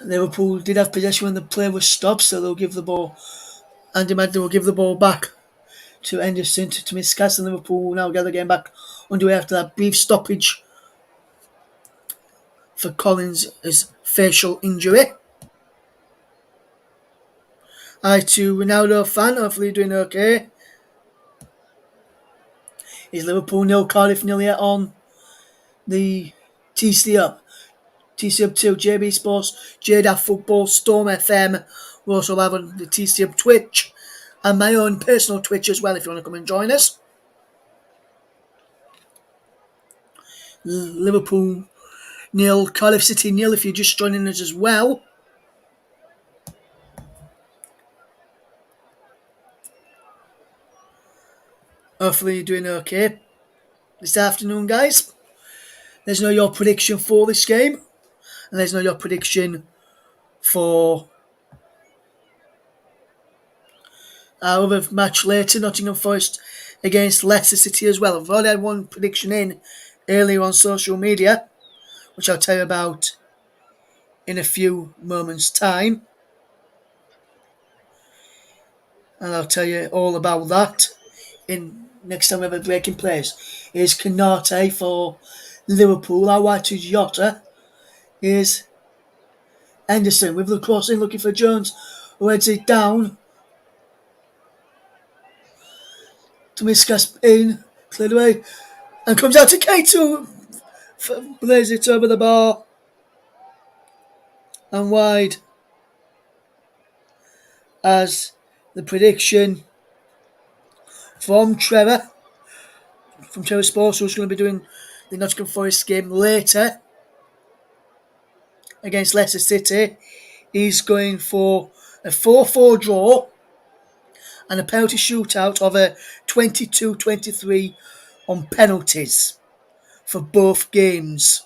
Liverpool did have possession when the play was stopped, so they'll give the ball. Andy Madden will give the ball back to Henderson to Miskas, and Liverpool will now get the game back underway after that brief stoppage for Collins' facial injury. Hi to Ronaldo fan, hopefully you're doing okay. Is Liverpool 0, Cardiff 0 yet on the TC Up? TC Up 2, JB Sports, JDAF Football, Storm FM. We're also live on the TC Up Twitch and my own personal Twitch as well if you want to come and join us. Liverpool 0, Cardiff City 0 if you're just joining us as well. Hopefully you're doing okay this afternoon, guys. Let's know your prediction for this game. And let's know your prediction for our other match later, Nottingham Forest against Leicester City as well. I've already had one prediction in earlier on social media, which I'll tell you about in a few moments' time. And I'll tell you all about that in next time we have a breaking place. Here's Canate for Liverpool. Our white is Jota. Here's Henderson with the crossing, looking for Jones, who heads it down. Tomiskas in, cleared away, and comes out to K2. Blaze it over the bar. And wide. As the prediction from Trevor Sports, who's going to be doing the Nottingham Forest game later against Leicester City. He's going for a 4-4 draw and a penalty shootout of a 22-23 on penalties for both games.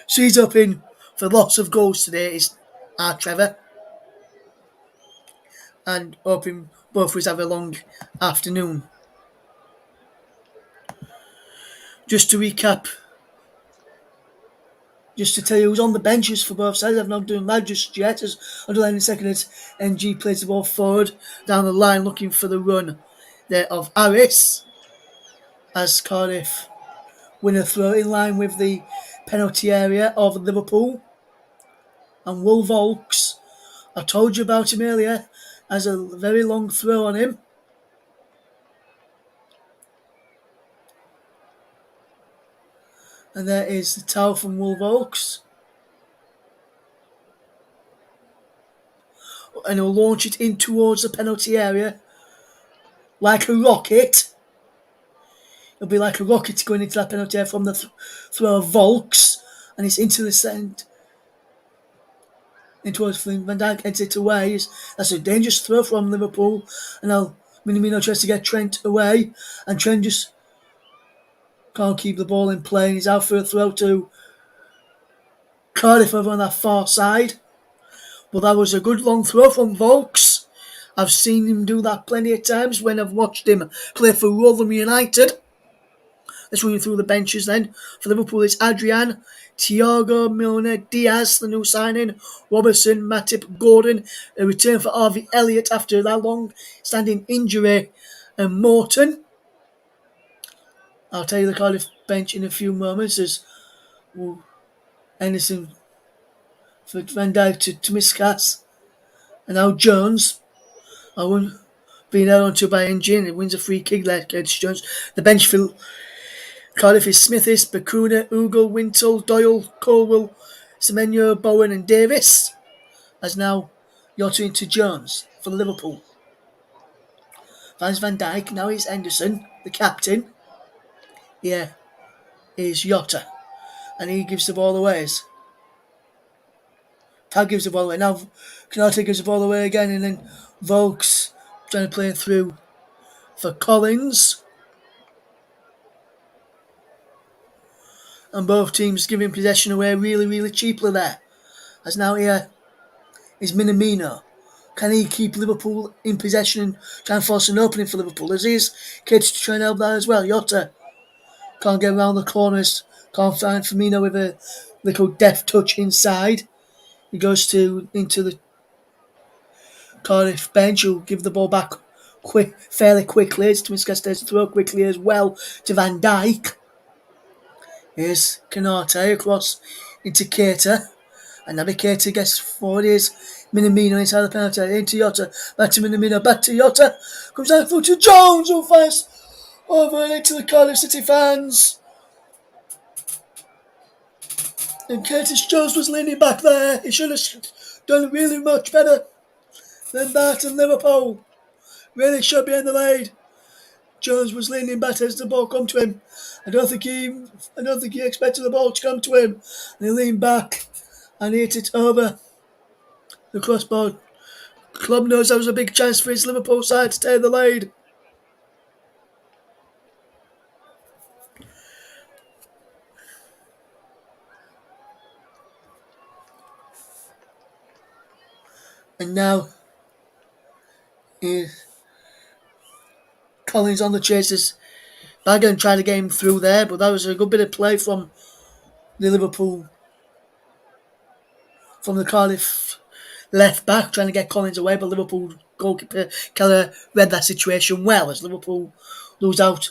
So he's hoping for lots of goals today, is our Trevor. And hoping both of us have a long afternoon. Just to recap, just to tell you who's on the benches for both sides. I've not done that just yet. As underline in a second, as NG plays the ball forward down the line, looking for the run there of Harris. As Cardiff win a throw in line with the penalty area of Liverpool. And Wolf Oaks, I told you about him earlier, has a very long throw on him. And there is the towel from Wolf Oaks. And he'll launch it in towards the penalty area like a rocket. It'll be like a rocket going into that penalty area from the throw of Volks, and it's into the send. In towards Flynn. Van Dijk heads it away. That's a dangerous throw from Liverpool. And now Minamino tries to get Trent away, and Trent just can't keep the ball in play. And he's out for a throw to Cardiff over on that far side. But that was a good long throw from Volks. I've seen him do that plenty of times when I've watched him play for Rotherham United. Let's run through the benches then. For Liverpool, it's Adrian, Thiago, Milner, Diaz, the new signing, Robertson, Matip, Gordon, a return for Harvey Elliott after that long-standing injury, and Morton. I'll tell you the Cardiff bench in a few moments. There's Anderson for Van Dijk to Miskas, and now Jones. I won't be held onto by injury, and it wins a free kick there against Jones. The bench for Cardiff is Smithis, Bakuna, Ugal, Wintle, Doyle, Colwell, Semenyo, Bowen and Davis. As now Jota into Jones for Liverpool. Finds Van Dijk, now he's Henderson, the captain. Here is Jota, and he gives the ball away. Tag gives the ball away. Now Canate gives the ball away again, and then Volks trying to play it through for Collins. And both teams giving possession away really, really cheaply there. As now here is Minamino. Can he keep Liverpool in possession and try and force an opening for Liverpool? As his kids to try and help that as well. Jota can't get around the corners. Can't find Firmino with a little deft touch inside. He goes into the Cardiff bench. He'll give the ball back fairly quickly. It's Tomiskas to throw quickly as well to Van Dijk. Here's Canate across into Keita. And now Keita gets forward. Here's Minamino inside the penalty. Into Jota. Back to Minamino. Back to Jota. Comes out through to Jones, who fires over and into the Cardiff City fans. And Curtis Jones was leaning back there. He should have done really much better than that. And Liverpool really should be in the lead. Jones was leaning back as the ball come to him. I don't think he expected the ball to come to him. And he leaned back and hit it over the crossbar. Club knows that was a big chance for his Liverpool side to take the lead. And now Collins on the chases. Bagan tried to get him through there, but that was a good bit of play from the Cardiff left back, trying to get Collins away, but Liverpool goalkeeper Keller read that situation well as Liverpool lose out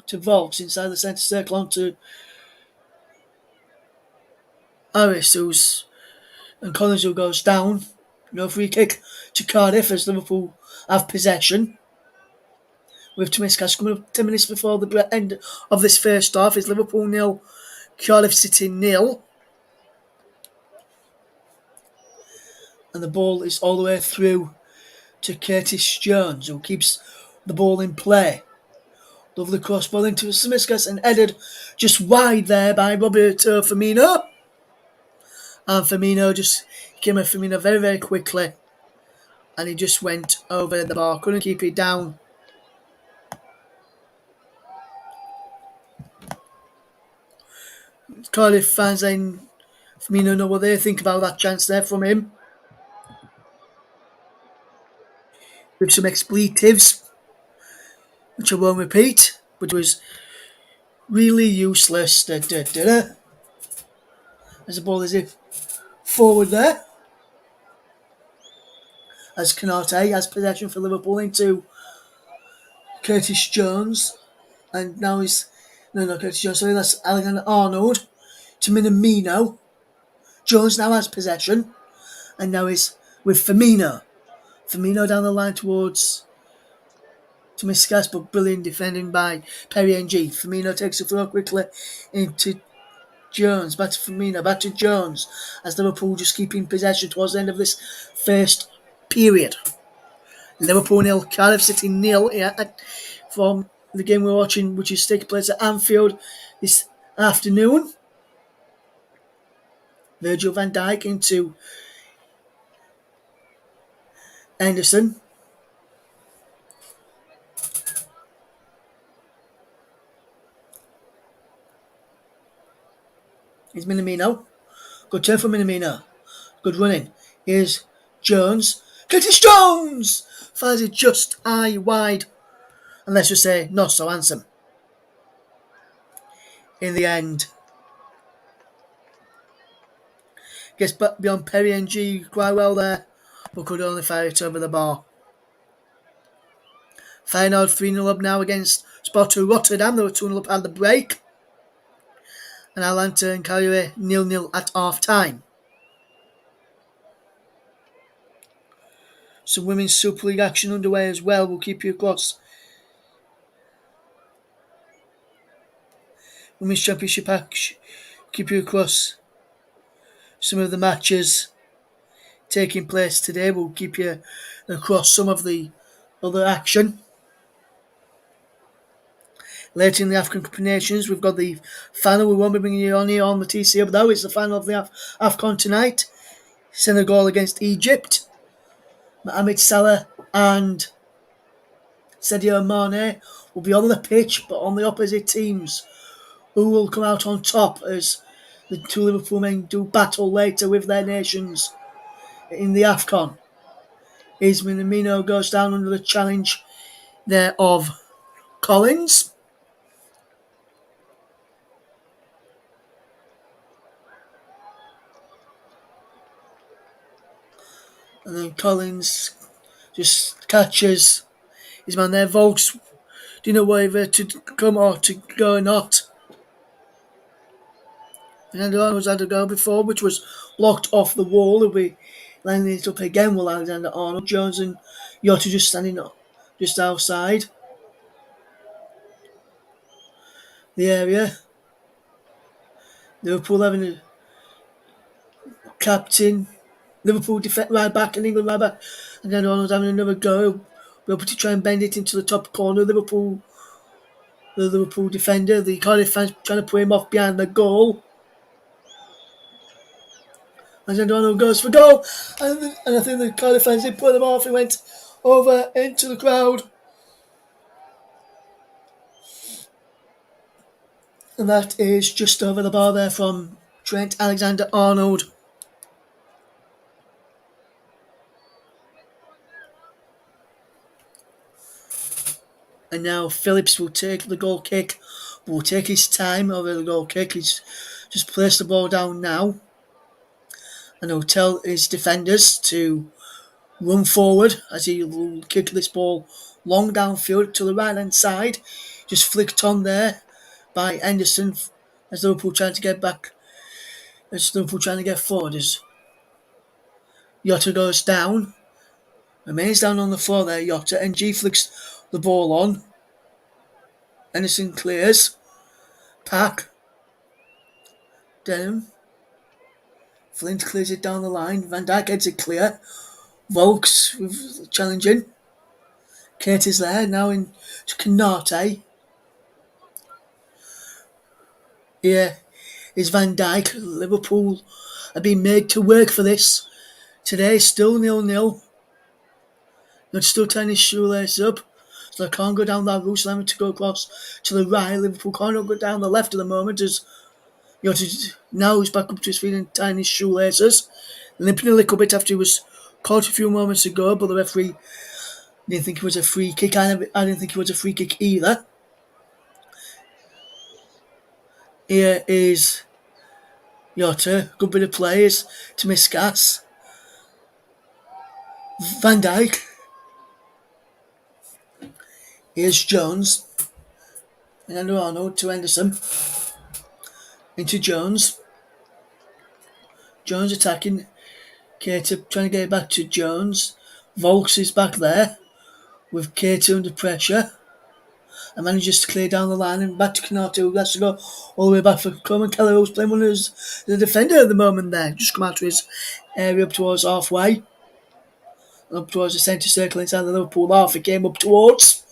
to Volks inside the centre circle onto Harris, and Collins who goes down. No free kick to Cardiff as Liverpool have possession. With Tomiskas coming up 10 minutes before the end of this first half is Liverpool 0, Cardiff City 0. And the ball is all the way through to Curtis Jones, who keeps the ball in play. Lovely cross ball into Tomiskas and headed just wide there by Roberto Firmino. And Firmino just came at Firmino very, very quickly. And he just went over the bar, couldn't keep it down. Cardiff fans and Firmino know what they think about that chance there from him. With some expletives, which I won't repeat, but it was really useless. As the ball is forward there. As Canate has possession for Liverpool into Curtis Jones. And now he's... No, Curtis Jones, sorry, that's Alexander Arnold to Minamino. Jones now has possession, and now is with Firmino. Firmino down the line towards Tomiskas, but brilliant defending by Perry-Ng. Firmino takes the throw quickly into Jones, back to Firmino, back to Jones, as Liverpool just keeping possession towards the end of this first period. Liverpool nil, Cardiff City nil from the game we're watching, which is taking place at Anfield this afternoon. Virgil van Dijk into Henderson. Here's Minamino. Good turn for Minamino. Good running. Here's Jones. Curtis Jones! Fires it just eye wide. And let's just say, not so handsome. In the end. Gets back beyond Perry-Ng quite well there, but could only fire it over the bar. Feyenoord 3-0 up now against Sparta Rotterdam. They were 2-0 up at the break. And Atalanta and Cagliari 0-0 at half time. Some Women's Super League action underway as well. We'll keep you across. Women's Championship action. Keep you across some of the matches taking place today. We'll keep you across some of the other action. Later in the African Cup of Nations, we've got the final. We won't be bringing you on here on the TC Hub though. It's the final of the AFCON tonight. Senegal against Egypt. Mohamed Salah and Sadio Mane will be on the pitch, but on the opposite teams. Who will come out on top as the two Liverpool men do battle later with their nations in the AFCON? Is Minamino goes down under the challenge there of Collins. And then Collins just catches his man there. Volks, do you know whether to come or to go or not? And Arnold's had a go before, which was blocked off the wall. He'll be lining it up again with Alexander Arnold. Jones and Jota just standing up just outside the area. Liverpool having a captain. Liverpool defect right back and England right back. And then Arnold's having another go. We're able to try and bend it into the top corner. The Liverpool defender, the Cardiff fans trying to put him off behind the goal. And then Arnold goes for goal. And I think the Cardiff fans did put him off. He went over into the crowd. And that is just over the bar there from Trent Alexander-Arnold. And now Phillips will take the goal kick. Will take his time over the goal kick. He's just placed the ball down now. And he'll tell his defenders to run forward as he will kick this ball long downfield to the right hand side. Just flicked on there by Henderson as Liverpool trying to get back. As Liverpool trying to get forward as Jota goes down. Remains down on the floor there, Jota. And G flicks the ball on. Henderson clears. Pack. Down. Flint clears it down the line. Van Dijk gets it clear. Volks challenging. Kate is there now in Canate. Here is Van Dijk. Liverpool have been made to work for this. Today still 0-0. Not still tying his shoelace up. So they can't go down that route. So they have to go across to the right. Liverpool can't go down the left at the moment as now he's back up to his feet and tying his shoelaces. Limping a little bit after he was caught a few moments ago, but the referee didn't think it was a free kick. I didn't think it was a free kick either. Here is Jota. Good bit of players to Miskas. Van Dijk. Here's Jones. And under Arnold to Henderson. Into Jones. Jones attacking. Keita trying to get it back to Jones. Volks is back there with Keita under pressure and manages to clear down the line and back to Canate, who has to go all the way back for Coleman Keller, who's playing one as the defender at the moment there. Just come out to his area up towards halfway. Up towards the centre circle inside the Liverpool half. It came up towards.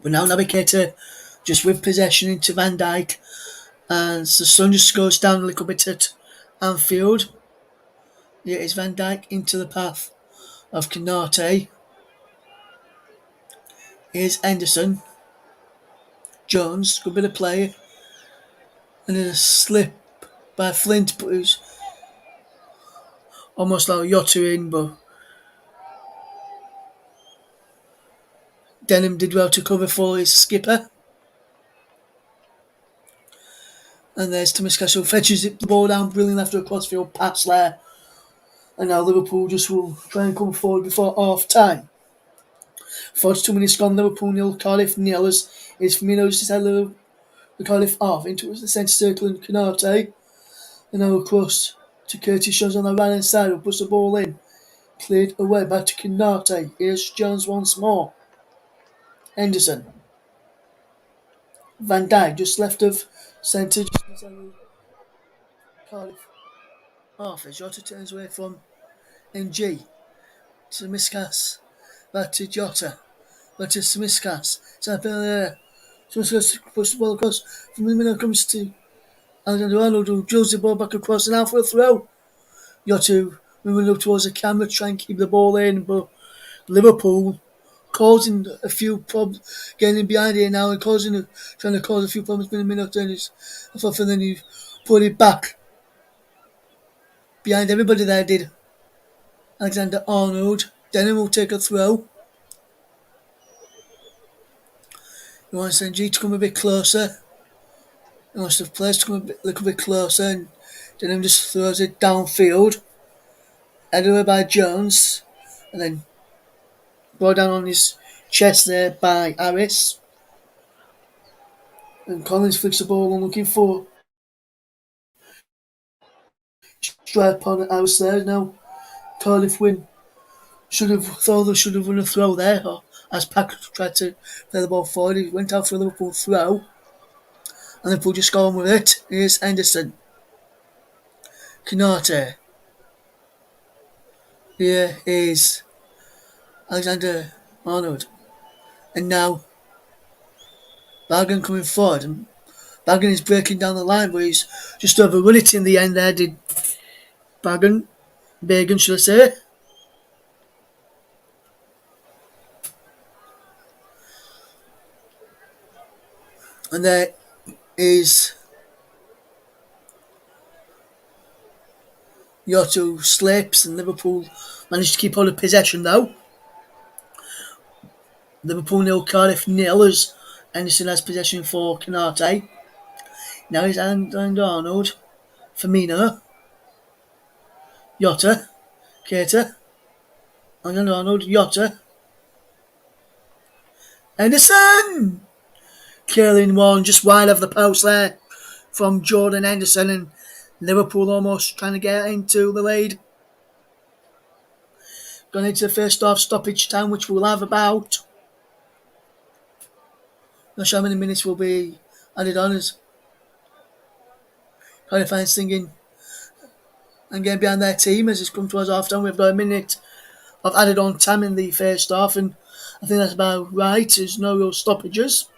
But now Naby Keita just with possession into Van Dijk. And the sun just goes down a little bit at Anfield. It is Van Dijk into the path of Canate. Here's Henderson. Jones, good bit of play. And then a slip by Flint, but who's almost like Yotta in, but Denham did well to cover for his skipper. And there's Thomas Castle, fetches the ball down brilliantly after a crossfield pass there. And now Liverpool just will try and come forward before half time. 42 minutes gone, Liverpool 0, Cardiff 0 as it's Firmino just decided the Cardiff half into the centre circle and Canate. And now across to Curtis Jones on the right hand side, who puts the ball in. Cleared away back to Canate. Here's Jones once more. Henderson. Van Dijk just left of centre, just inside the Cardiff half as Jota turns away from NG to Miskas. Back to Jota. Back to Smiskas. There. Smiskas puts the ball across. From the middle comes to Alexander Arnold, who drills the ball back across and out for a throw. Jota moving up towards the camera, trying to keep the ball in, but Liverpool causing a few problems, getting behind here now and trying to cause a few problems in a minute. And then you put it back behind everybody there. Did Alexander Arnold? Denham will take a throw. He wants NG to come a bit closer. He wants the players to come a little bit closer, and Denham just throws it downfield. Headed away by Jones, and then brought down on his chest there by Harris. And Collins flicks the ball on, looking for straight upon Harris there. Now Cardiff win. Should have won a throw there, or as Pack tried to play the ball forward. He went out for a Liverpool throw, and Liverpool just go on with it. Here's Henderson. Canate. Here is Alexander Arnold. And now Bargan coming forward. And Bargan is breaking down the line, but he's just overrun it in the end there, did Bagan, should I say. And there is Yotto slips, and Liverpool managed to keep hold of possession though. Liverpool 0, Cardiff 0 as Henderson has possession for Canate. Now he's Alexander Arnold, Firmino, Jota, Keita, Alexander Arnold, Jota, Henderson! Killing one just wide of the post there from Jordan Henderson, and Liverpool almost trying to get into the lead. Going into the first half stoppage time, which we'll have about. Not sure how many minutes will be added on as Cardiff fans singing and getting behind their team as it's come towards half time. We've got a minute of added on time in the first half, and I think that's about right. There's no real stoppages.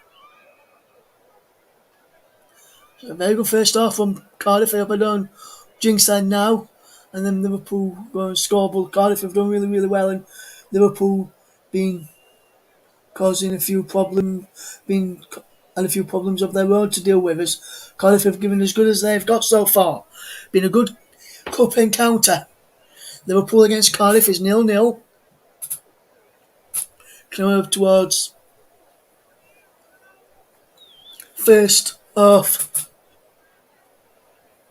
So a very good first half from Cardiff. I hope I don't jinx that now. And then Liverpool going to score, but Cardiff have done really, really well, and Liverpool been causing a few problems, of their own to deal with. As Cardiff have given as good as they've got so far. Been a good cup encounter. Liverpool against Cardiff is 0-0. Coming up towards first half.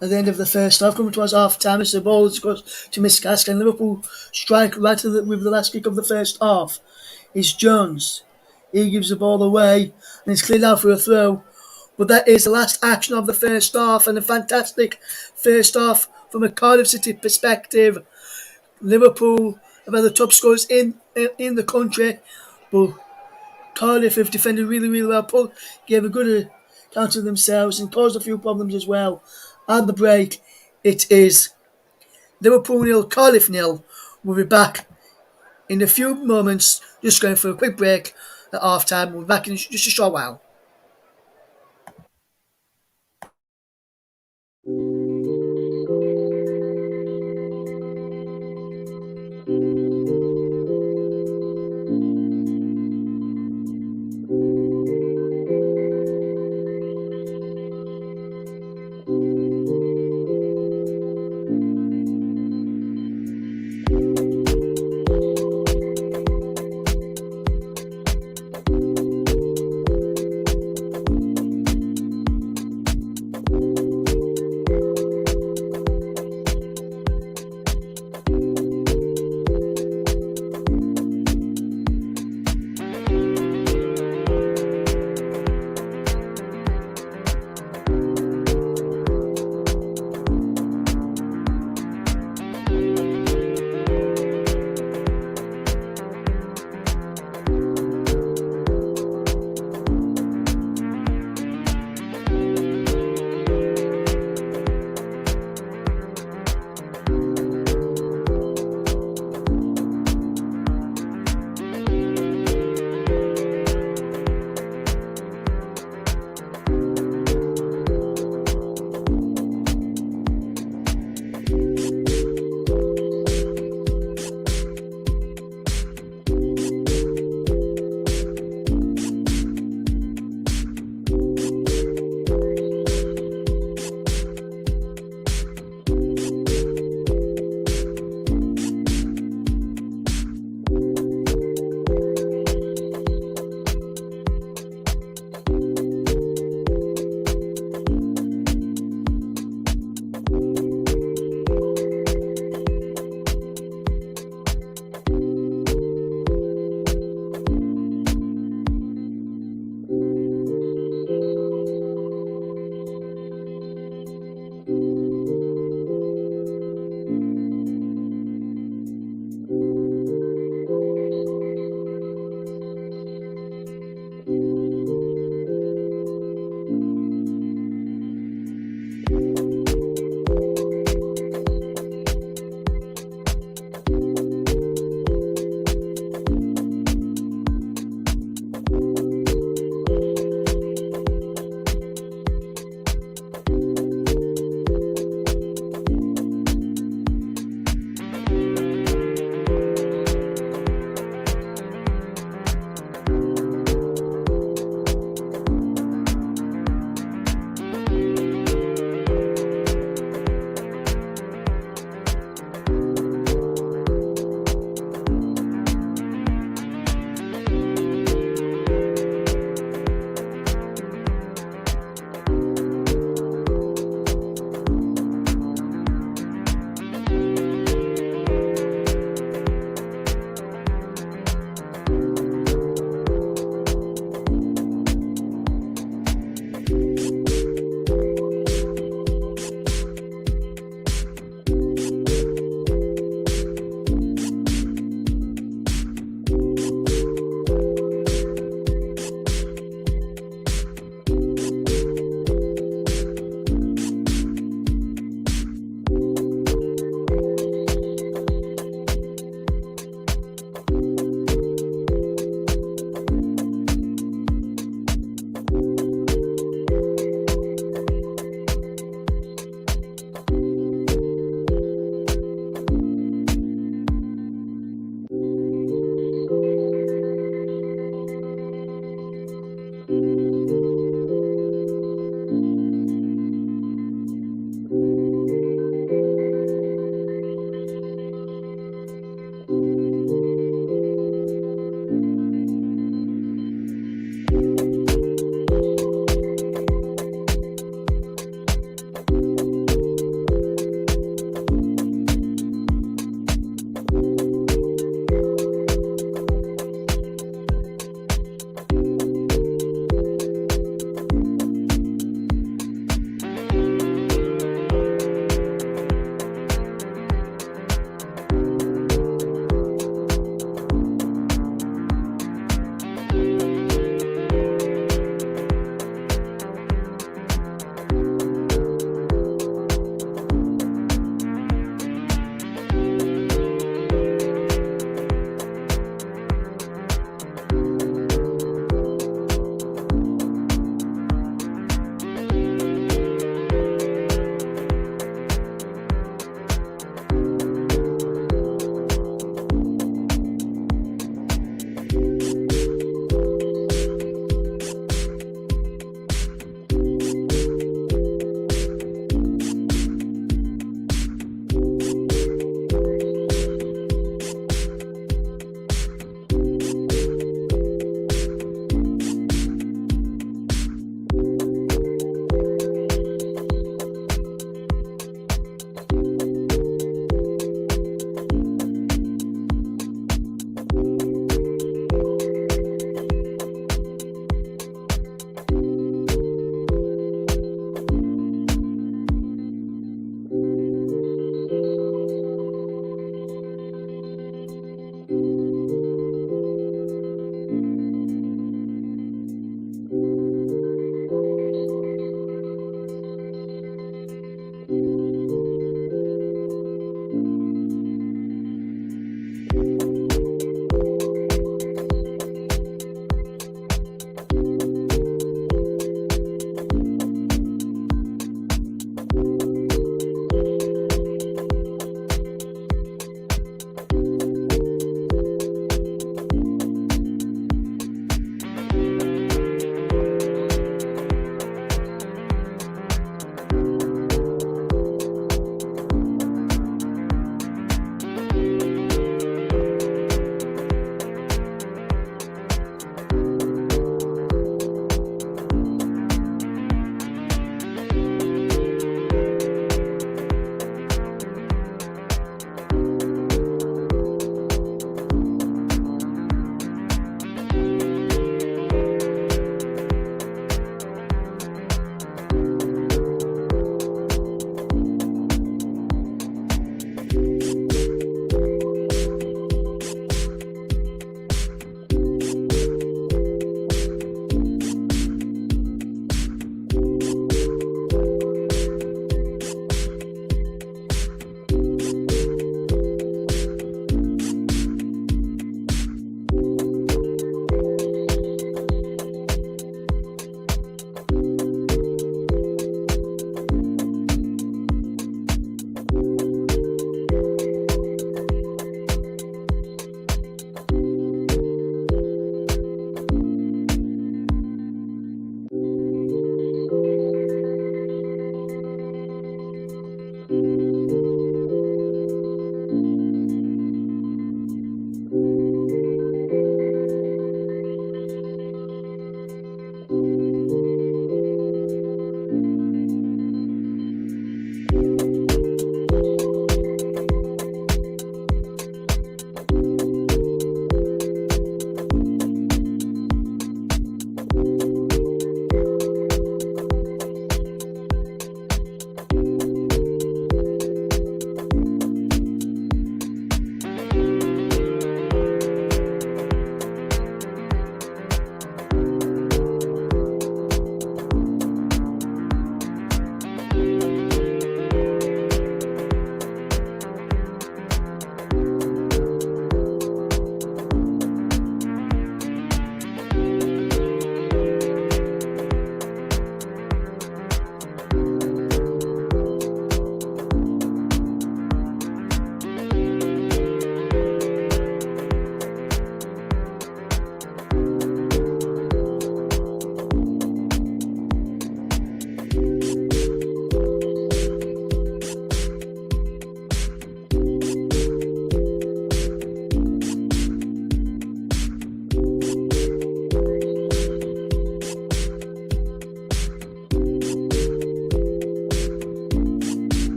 At the end of the first half, coming towards half time, as the ball goes to Miskas, and Liverpool strike right with the last kick of the first half. Is Jones. He gives the ball away, and it's cleared out for a throw. But that is the last action of the first half, and a fantastic first half from a Cardiff City perspective, Liverpool have had the top scorers in the country, but Cardiff have defended really, really well. Gave a good account of themselves and caused a few problems as well. At the break, it is Liverpool 0, Cardiff 0. We'll be back in a few moments, just going for a quick break at half time. We'll be back in just a short while.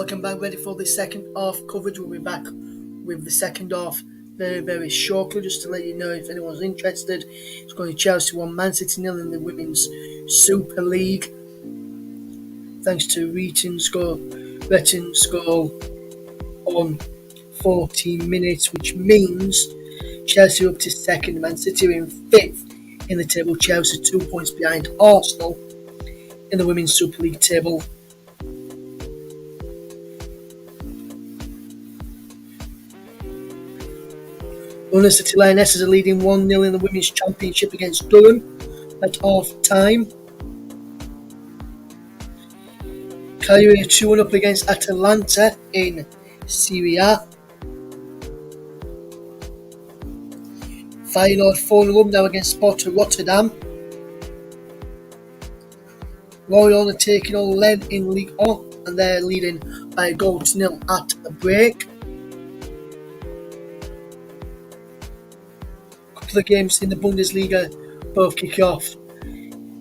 Welcome back, ready for the second half coverage. We'll be back with the second half very shortly, just to let you know if anyone's interested. It's going to Chelsea 1, Man City 0 in the Women's Super League. Thanks to Reton's goal on 14 minutes, which means Chelsea are up to second, Man City are in fifth in the table. Chelsea 2 points behind Arsenal in the Women's Super League table. London City Lionesses are leading 1-0 in the Women's Championship against Durham at half time. Cagliari are 2-1 up against Atalanta in Serie A. Feyenoord 4-0 up now against Sparta Rotterdam. Royal are taking on Lens in Ligue 1 and they're leading by a goal to nil at the break. The games in the Bundesliga both kick off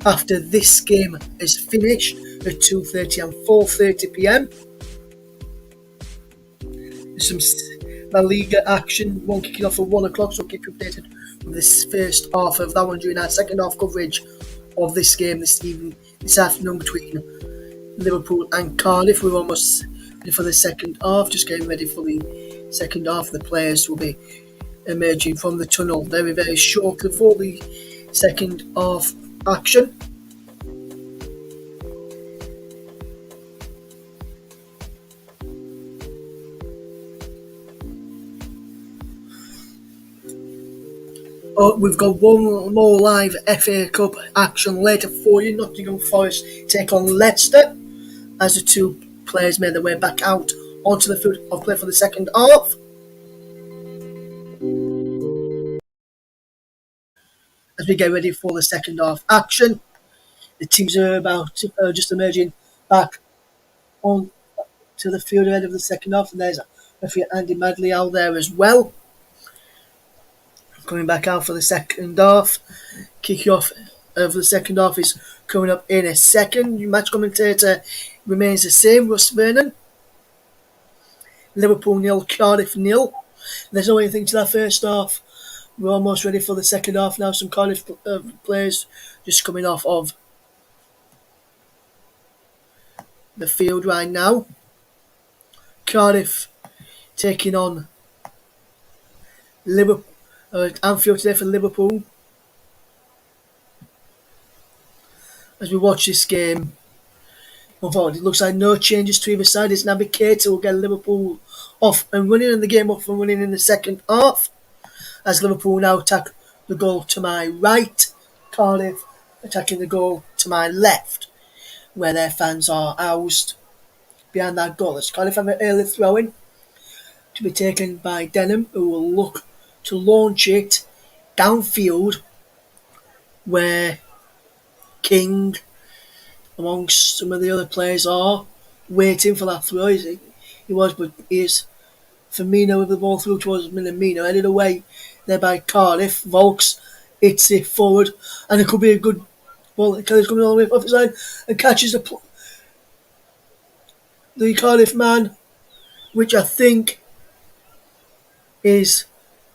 after this game is finished at 2:30 and 4:30 p.m. There's some La Liga action, one kicking off at 1 o'clock, so keep you updated with this first half of that one during our second half coverage of this game this afternoon between Liverpool and Cardiff. We're almost ready for the second half, just getting ready for the second half. The players will be emerging from the tunnel very shortly for the second half action. We've got one more live FA Cup action later for you. Nottingham Forest take on Leicester as the two players made their way back out onto the field of play for the second half. As we get ready for the second half action, the teams are just emerging back on to the field ahead of the second half, and there's Andy Madley out there as well. Coming back out for the second half. Kickoff of the second half is coming up in a second. Your match commentator remains the same, Russ Vernon. Liverpool 0, Cardiff 0. There's no anything to that first half. We're almost ready for the second half now. Some Cardiff players just coming off of the field right now. Cardiff taking on Liverpool at Anfield today for Liverpool. As we watch this game unfold, it looks like no changes to either side. It's Naby Keita will get Liverpool off and running, and the game off and running in the second half. As Liverpool now attack the goal to my right, Cardiff attacking the goal to my left, where their fans are housed behind that goal. As Cardiff have an early throw-in to be taken by Denham, who will look to launch it downfield, where King, amongst some of the other players, are waiting for that throw. Here's Firmino with the ball through towards Minamino, headed away there by Cardiff. Volks hits it forward, and it could be a good ball. Kelly's coming all the way off his side and catches the Cardiff man, which I think is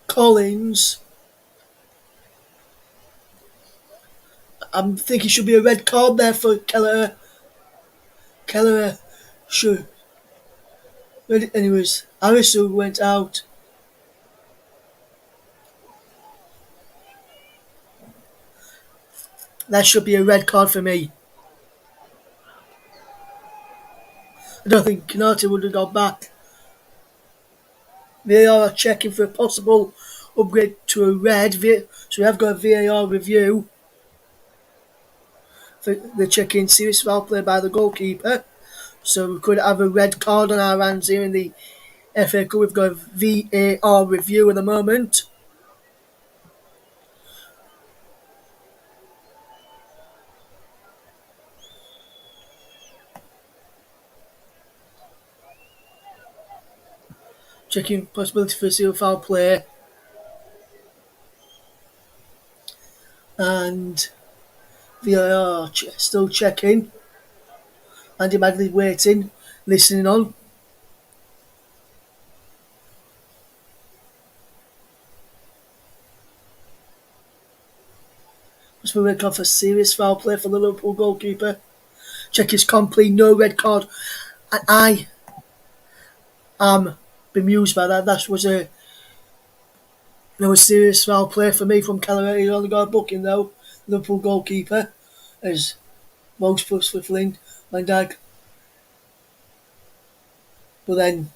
Collins. I'm thinking it should be a red card there for Keller. Keller should. Anyways, Arisu went out. That should be a red card for me. I don't think Canati would have got back. VAR are checking for a possible upgrade to a red. So we have got a VAR review. They're checking serious foul play by the goalkeeper. So we could have a red card on our hands here in the FA Cup. We've got a VAR review at the moment. Checking possibility for a serious foul play. And VAR still checking. Andy Madley waiting, listening on. That's a red card for serious foul play for the Liverpool goalkeeper. Check is complete, no red card. And I am bemused by that. That was a serious foul play for me from Kelleher. He only got a booking though. Liverpool goalkeeper as Vokes plus with Van Dijk. But then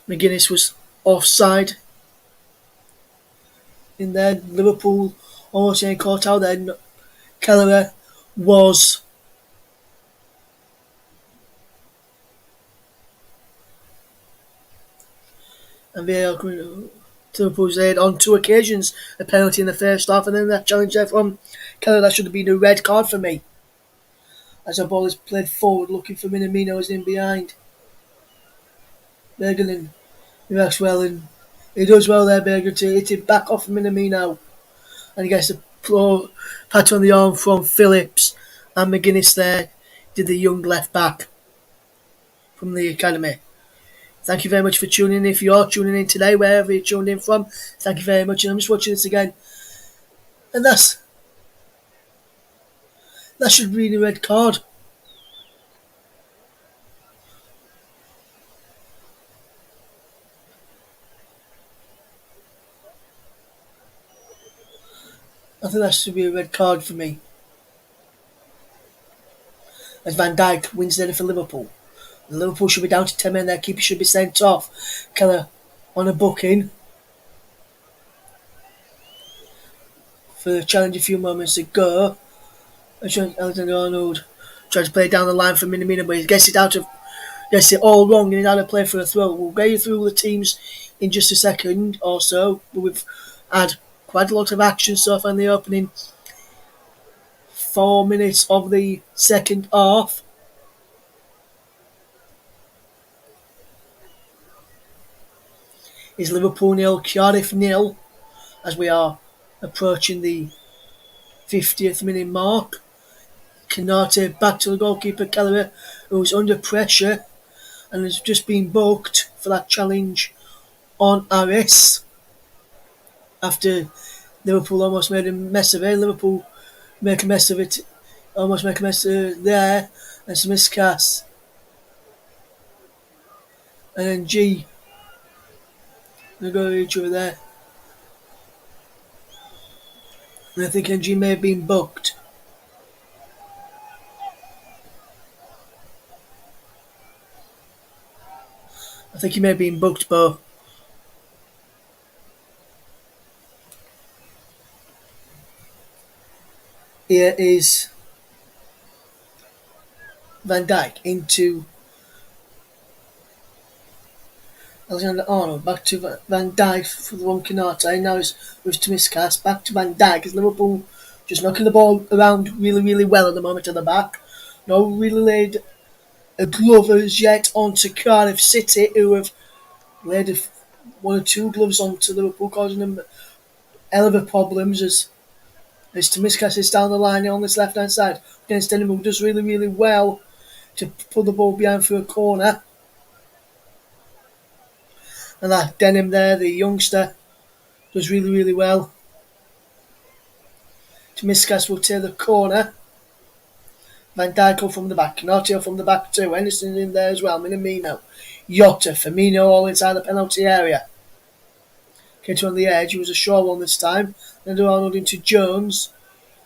McGuinness was offside in there. Liverpool almost getting caught out then. Kelleher was and VAR to Liverpool's aid on 2 occasions, a penalty in the first half, and then that challenge there from Kelleher. That should have been a red card for me, as the ball is played forward looking for Minamino is in behind. Bergen reacts well, and he does well there, Bergen, to hit it back off Minamino, and he gets a pat on the arm from Phillips, and McGuinness there did the young left back from the academy. Thank you very much for tuning in. If you are tuning in today, wherever you're tuned in from, thank you very much. And I'm just watching this again, and that should be a red card. I think that should be a red card for me. As Van Dijk wins there for Liverpool. Liverpool should be down to 10 men. Their keeper should be sent off. Kelleher on a booking for the challenge a few moments ago. Alexander-Arnold tries to play down the line for Minamino, but he gets it all wrong and he's out of play for a throw. We'll get you through the teams in just a second or so, but we've had quite a lot of action so far in the opening 4 minutes of the second half. Is Liverpool 0, Cardiff 0, as we are approaching the 50th minute mark. Kanate back to the goalkeeper Kelleher, who's under pressure and has just been booked for that challenge on Aris after Liverpool almost made a mess of it. Liverpool make a mess of it, almost make a mess of it there, and Smiskas. And then G. They go to each other there. And I think NG may have been booked. I think he may have been booked, but here is Van Dijk into Alexander-Arnold, back to Van Dijk for the one Kanate. Now it's with Tomiskas, back to Van Dijk as Liverpool just knocking the ball around really, really well at the moment at the back. No really laid a glove as yet onto Cardiff City, who have laid 1 or 2 gloves onto Liverpool, causing them hell of a problems as Tomiskas is down the line on this left hand side against Denham, who does really, really well to pull the ball behind for a corner. And that Denham there, the youngster, does really, really well. Tomiskas will take the corner. Van Dijk from the back. Canatio from the back too. Henderson in there as well. Minamino. Jota. Firmino all inside the penalty area. Came to on the edge. He was a short one this time. Then Arnold into Jones.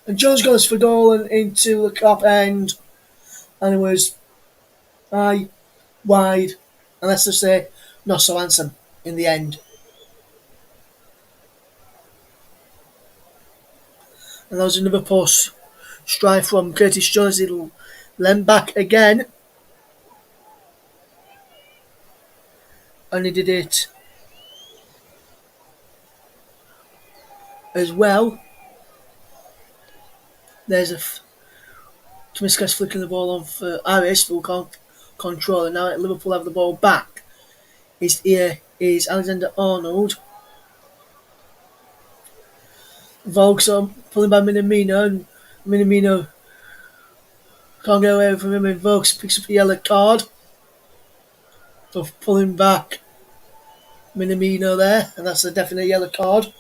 And Jones goes for goal and into the top end. And it was high, wide, and let's just say not so handsome in the end. And that was another post strike from Curtis Jones. It'll lend back again. And he did it as well. There's Tomiskas flicking the ball on for Aris, full control. And now Liverpool have the ball back. Here is Alexander-Arnold. Vokes on, pulling by Minamino, and Minamino can't get away from him, and Vokes picks up a yellow card for pulling back Minamino there, and that's a definite yellow card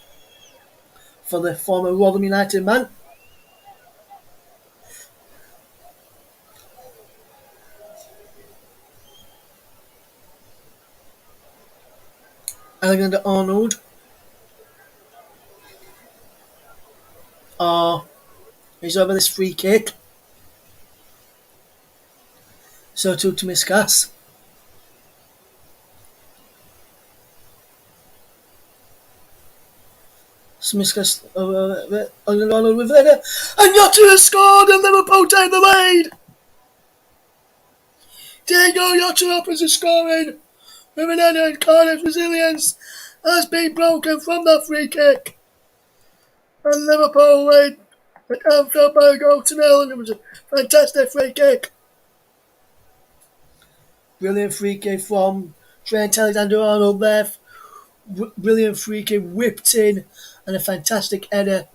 for the former Rotherham United man. Alexander Arnold. He's over this free kick. So to Miskas. Miskas Arnold with header. And Yotta has scored and Liverpool take the lead. Diego Yotta opens the scoring with an header, and Cardiff resilience has been broken from the free kick. And Liverpool lead at Anfield by a goal to nil, and it was a fantastic free kick. Brilliant free kick from Trent Alexander-Arnold there. Brilliant free kick whipped in, and a fantastic header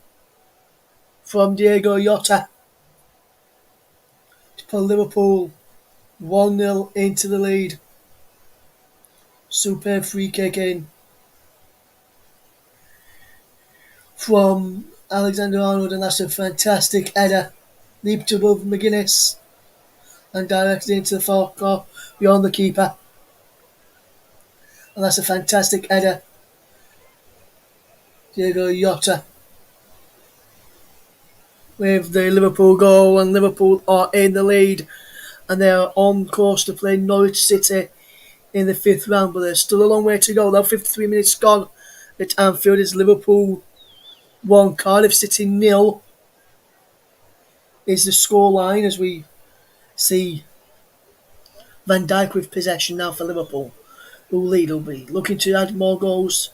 from Diego Yotta to put Liverpool 1-0 into the lead. Superb free kick in from Alexander-Arnold, and that's a fantastic header. Leaped above McGuinness and directed into the far corner beyond the keeper. And that's a fantastic header. Diego Yotta with the Liverpool goal, and Liverpool are in the lead, and they are on course to play Norwich City in the 5th round, but there's still a long way to go. Now 53 minutes gone at Anfield. Is Liverpool 1, Cardiff City 0 is the scoreline, as we see Van Dijk with possession now for Liverpool, who lead will be looking to add more goals.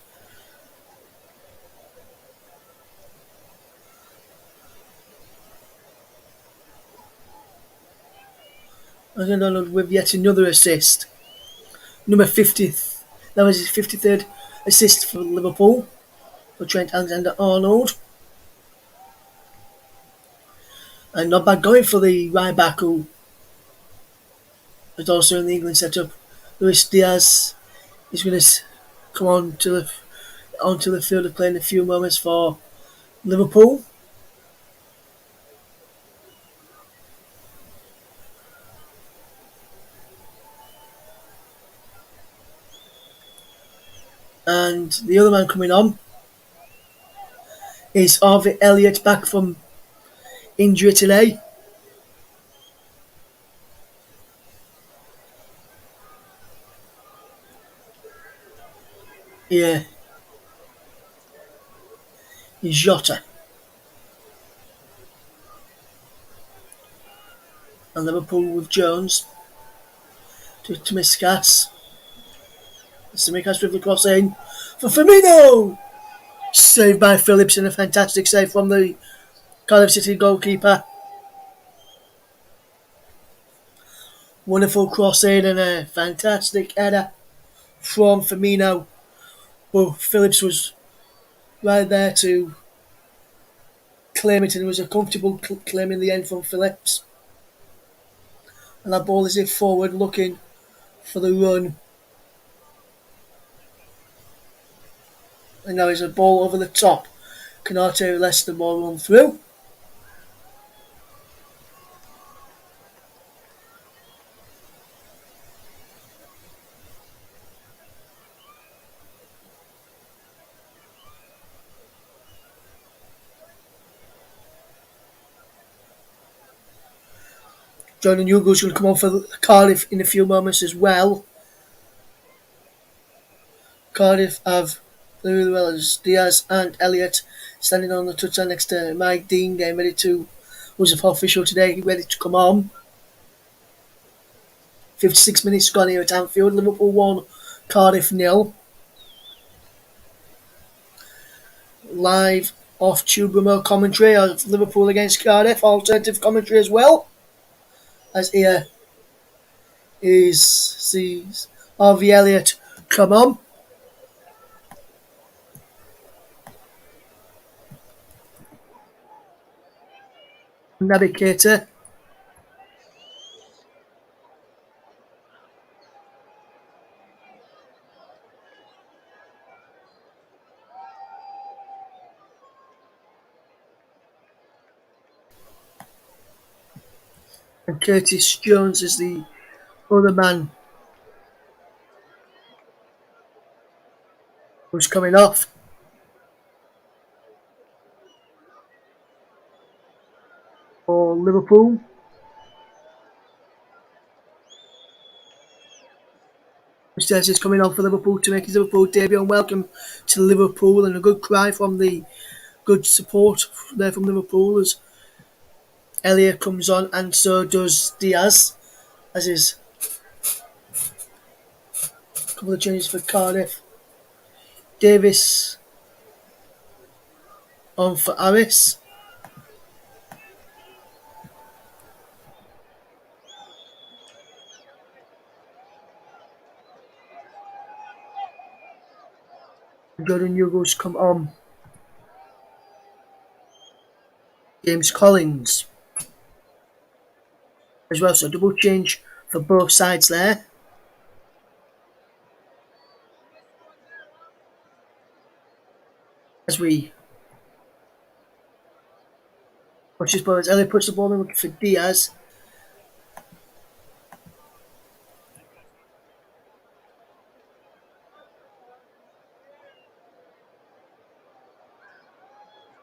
And with yet another assist. Number 50th, that was his 53rd assist for Liverpool, for Trent Alexander-Arnold. And not bad going for the right back, who is also in the England setup. Luis Diaz is going to come onto the field to play in a few moments for Liverpool. And the other man coming on is Harvey Elliott, back from injury today. Yeah. Is Jota. And Liverpool with Jones to Miskas. Miskas with the cross in for Firmino. Saved by Phillips, and a fantastic save from the Cardiff City goalkeeper. Wonderful cross in and a fantastic header from Firmino. Well, Phillips was right there to claim it, and it was a comfortable claim in the end from Phillips. And that ball is it forward, looking for the run. And now there's a ball over the top. Canate lets the ball run through. Jordan Hugo's going to come on for Cardiff in a few moments as well. Cardiff have very well as Diaz and Elliott standing on the touchline next to Mike Dean, getting ready to, was official today, ready to come on. 56 minutes gone here at Anfield. Liverpool 1, Cardiff 0. Live off Tube remote commentary of Liverpool against Cardiff, alternative commentary as well. As here sees Harvey Elliott come on. Navigator. And Curtis Jones is the other man who's coming off. For Liverpool. Says is coming on for Liverpool to make his Liverpool debut, and welcome to Liverpool, and a good cry from the good support there from Liverpool as Elliott comes on, and so does Diaz, as is a couple of changes for Cardiff. Davis on for Harris. Jordan Hughes come on. James Collins as well, so double change for both sides there. As we watch this ball, as Elliott puts the ball in looking for Diaz.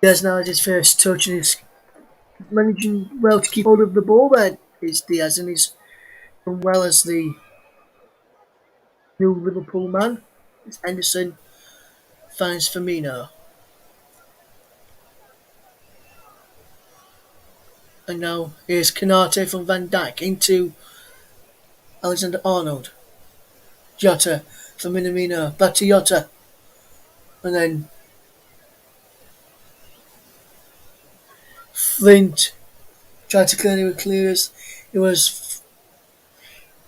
Diaz now has his first touch and he's managing well to keep hold of the ball there. Is Diaz, and he's done well as the new Liverpool man. It's Henderson finds Firmino. And now here's Canate from Van Dijk into Alexander-Arnold. Jota from Minamino. Back to Jota. And then Flint tried to clear it, clears. It was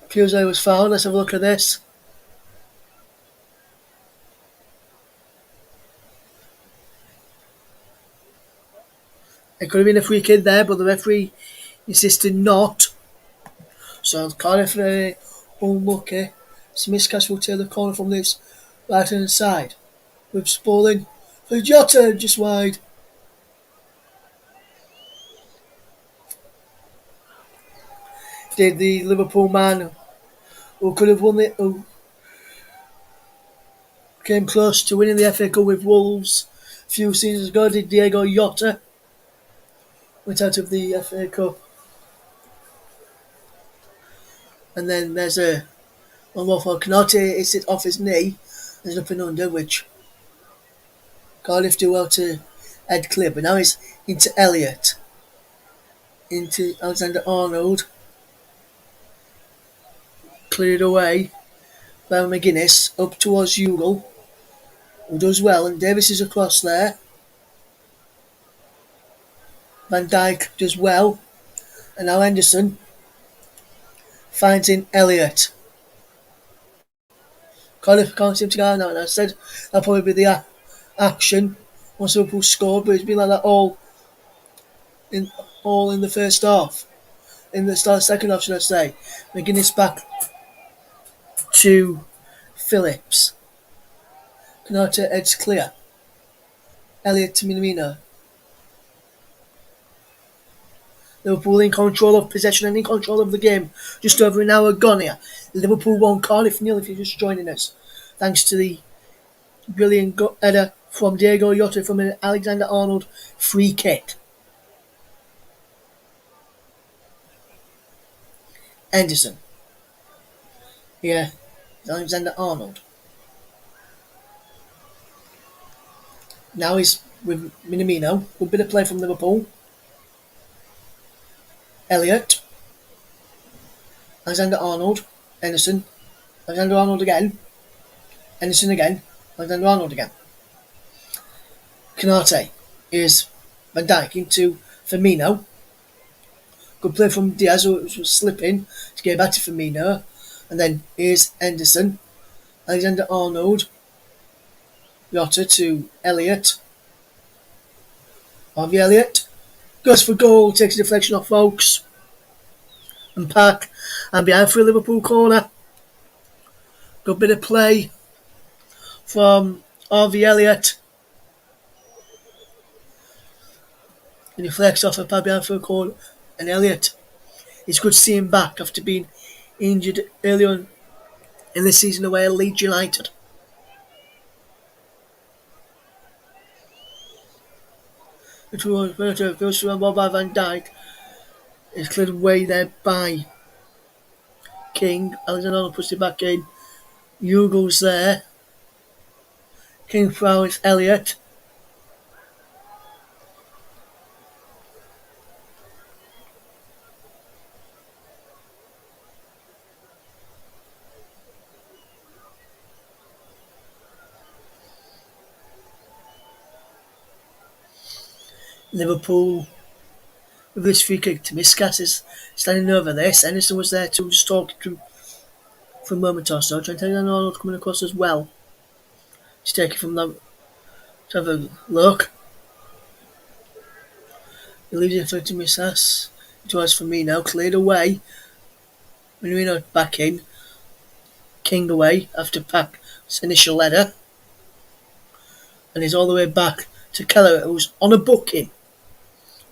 Puse was fouled. Let's have a look at this. It could have been a free kick there, but the referee insisted not. So Cardiff very unlucky. Smith-Cash will take the corner from this right hand side. With Smalling for Jota just wide. Did the Liverpool man who could have won it, who came close to winning the FA Cup with Wolves a few seasons ago, did Diego Jota. Went out of the FA Cup. And then there's one more for Canate. It's it off his knee. There's nothing under, which Cardiff do well to head clear. But now it's into Elliott. Into Alexander-Arnold. Cleared away by McGuinness. Up towards Ugal, who does well. And Davis is across there. Van Dijk does well. And now Henderson finds in Elliott. Cardiff can't seem to go out now, and I said that'll probably be the action once Liverpool scored, but it's been like that all in the first half. In the start of the second half, should I say. McGuinness back to Phillips. Canate heads clear. Elliott to Minamino. Liverpool in control of possession and in control of the game. Just over an hour gone here. Liverpool 1, Cardiff 0 if you're just joining us. Thanks to the brilliant header from Diego Jota from an Alexander-Arnold free kick. Henderson. Yeah, Alexander-Arnold. Now he's with Minamino. Good bit of play from Liverpool. Elliott. Alexander-Arnold. Henderson. Alexander-Arnold again. Henderson again. Alexander-Arnold again. Canate is Van Dijk into Firmino. Good play from Diaz, who was slipping to get back to Firmino. And then here's Henderson. Alexander-Arnold. Jota to Elliott. Harvey Elliott. Goes for goal, takes a deflection off Oakes. And Park. And behind for a Liverpool corner. Good bit of play from Harvey Elliott. And he flex off a pad behind for a corner. And Elliott It's good to see him back after being injured early on in the season away at Leeds United. It goes through a ball by Van Dijk. It's cleared away there by King. Alexander puts it back in. Hugo's there. King fouls Elliott. Liverpool with this free kick. Timiskas is standing over this. Anderson was there too, just talking to him for a moment or so. Trent Alexander-Arnold coming across as well. Just take it from them to have a look. He leaves it for Timiskas. Towards Firmino, cleared away. Firmino back in. King away after Pack's initial header. And he's all the way back to Keller, who's on a booking.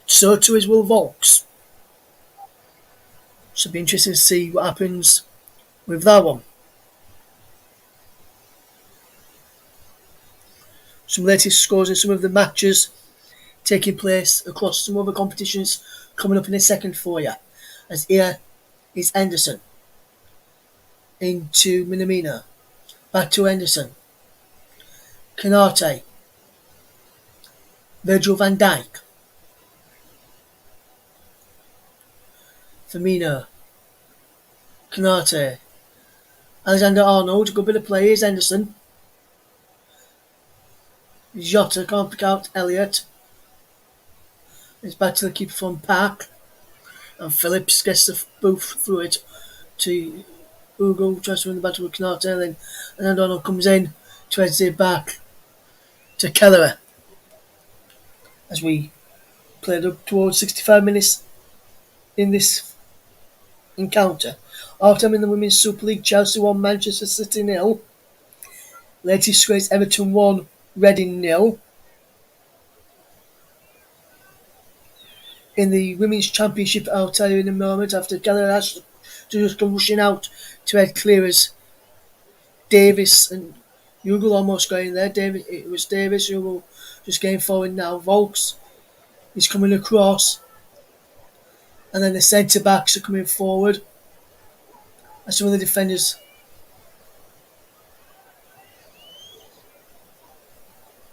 So too is Will Volks. So it'll be interesting to see what happens with that one. Some latest scores in some of the matches taking place across some other competitions coming up in a second for you. As here is Henderson into Minamino. Back to Henderson. Canate. Virgil van Dijk. Firmino. Canate. Alexander-Arnold. Good bit of play. Here's Henderson. Jota can't pick out Elliott. It's back to the keeper from Park. And Phillips gets the boot through it to Hugo. Tries to win the battle with Canate. Then Alexander-Arnold comes in. Tries it back to Keller. As we played up towards 65 minutes in this encounter. Half time in the Women's Super League, Chelsea 1, Manchester City 0. Latest scores, Everton 1, Reading 0. In the Women's Championship, I'll tell you in a moment, after Keller has to just come rushing out to head clear as Davis and Hugo almost going there. It was Davis who will just getting forward now. Volks is coming across. And then the centre backs are coming forward. And some of the defenders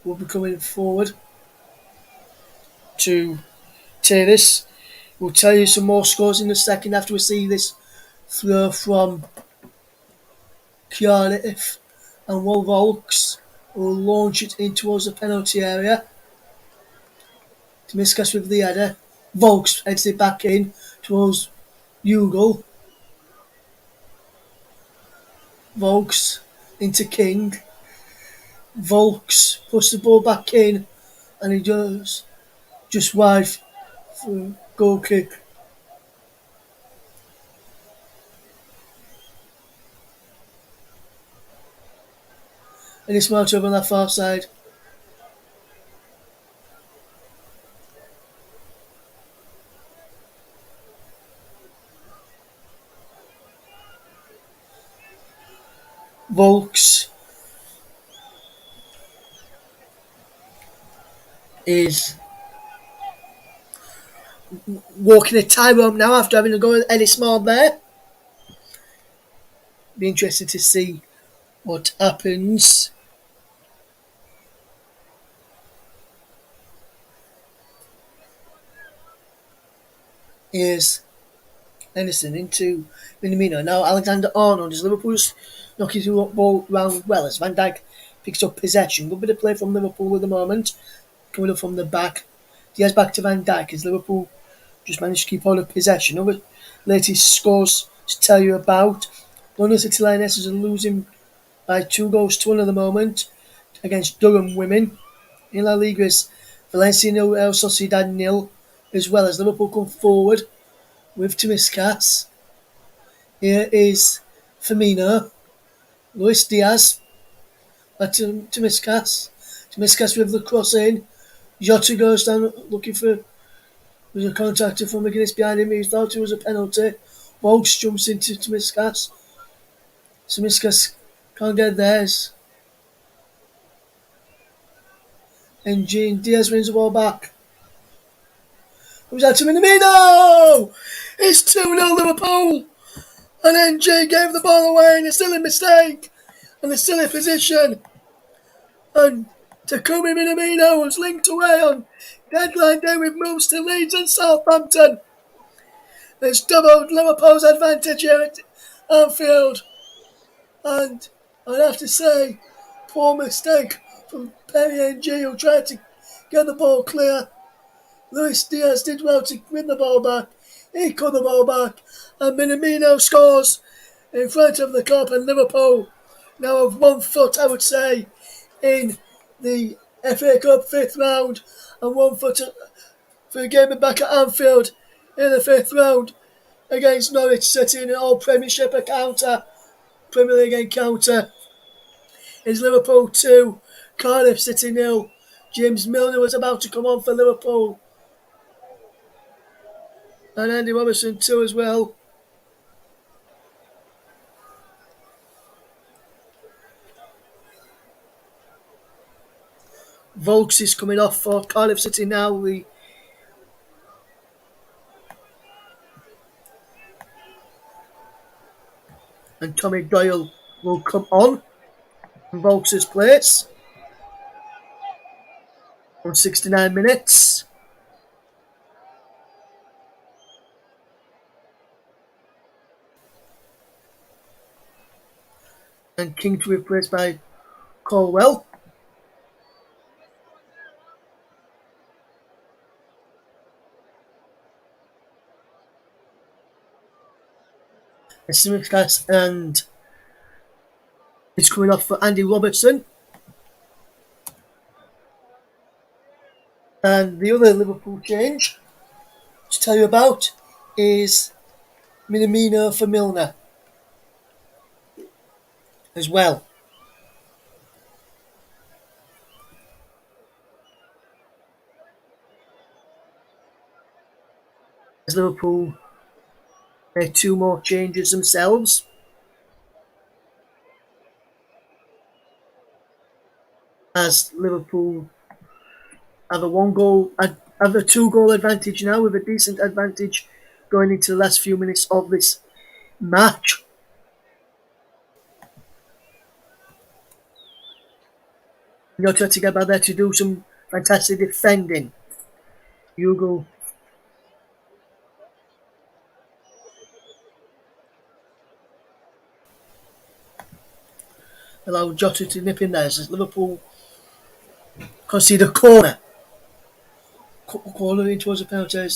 will be coming forward to take this. We'll tell you some more scores in a second after we see this throw from Cardiff, and Will Volks will launch it in towards the penalty area. Timiskas with the header. Volks heads it back in towards Hugo. Volks into King. Volks puts the ball back in, and he does just wide for a goal kick. And it's marked over on that far side. Volks is walking a tightrope now after having a go at Eddie Small there. Be interested to see what happens. Here's Henderson into Minamino. Now Alexander-Arnold is Liverpool's knocking the ball round well as Van Dijk picks up possession. Good bit of play from Liverpool at the moment. Coming up from the back. Diaz back to Van Dijk as Liverpool just managed to keep hold of possession. Other latest scores to tell you about. London City Lionesses are losing by 2-1 at the moment against Durham Women. In La Liga's Valencia 0, El Sociedad 0, as well as Liverpool come forward with Timiskas. Here is Firmino. Luis Diaz. Back to Timiskas. Timiskas with the cross in. Jota goes down looking for There's a contact from McGuinness behind him. He thought it was a penalty. Volks jumps into Tsimikas. Tsimikas can't get theirs. And Gene Diaz wins the ball back. Comes out to Minamino! It's 2-0 Liverpool! And NG gave the ball away and it's still a mistake. And they're still in position. And Takumi Minamino was linked away on deadline day with moves to Leeds and Southampton. It's doubled Liverpool's advantage here at Anfield. And I'd have to say, poor mistake from Perry NG who tried to get the ball clear. Luis Diaz did well to win the ball back. He cut the ball back. And Minamino scores in front of the club, and Liverpool now have 1 foot, I would say, in the FA Cup 5th round and 1 foot for a game back at Anfield in the 5th round against Norwich City in an all Premiership encounter. Premier League encounter. Is Liverpool 2, Cardiff City 0. James Milner was about to come on for Liverpool. And Andy Robertson 2 as well. Volks is coming off for Cardiff City now. And Tommy Doyle will come on in Volks' place on 69 minutes. And King to be replaced by Colwell. And it's coming off for Andy Robertson. And the other Liverpool change to tell you about is Minamino for Milner as well. As Liverpool made 2 more changes themselves. As Liverpool have a 2-goal advantage now, with a decent advantage going into the last few minutes of this match. You're trying to get back there to do some fantastic defending. Hugo allowed Jota to nip in there as Liverpool concede a corner. Corner in towards the penalty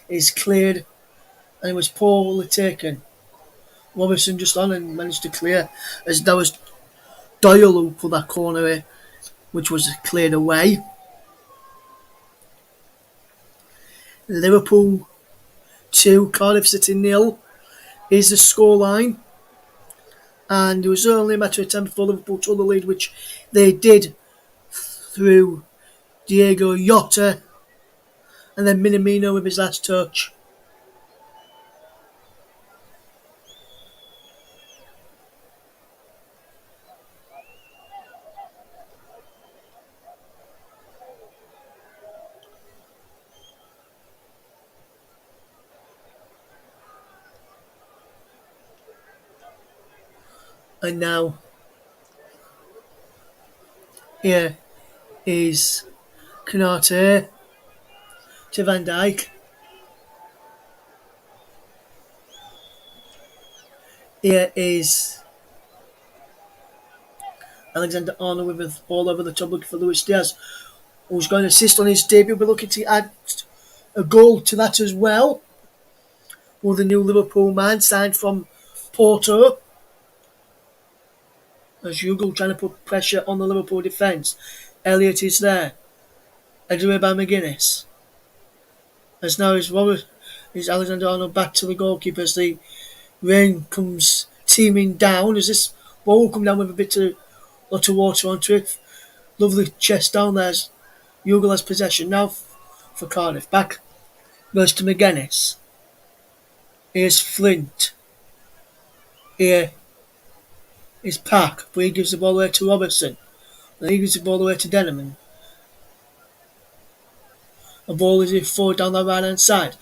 is cleared, and it was poorly taken. Robertson just on and managed to clear, as that was Doyle who put that corner in, which was cleared away. Liverpool 2, Cardiff City 0 is the scoreline. And it was only a matter of time before Liverpool took the lead, which they did through Diego Jota and then Minamino with his last touch. And now, here is Konate to Van Dijk. Here is Alexander-Arnold with the ball over the top looking for Luis Diaz, who's going to assist on his debut. We're looking to add a goal to that as well. Or the new Liverpool man signed from Porto. As Hugo trying to put pressure on the Liverpool defence. Elliott is there. Edward by McGuinness. As now is Alexander-Arnold back to the goalkeeper as the rain comes teeming down. As this ball will come down with a lot of water onto it. Lovely chest down there as Hugo has possession now for Cardiff. Back Goes to McGuinness. Here's Flint. Here is Park, but he gives the ball away to Robertson. Then he gives the ball away to Denman. The ball is forward down the right hand side.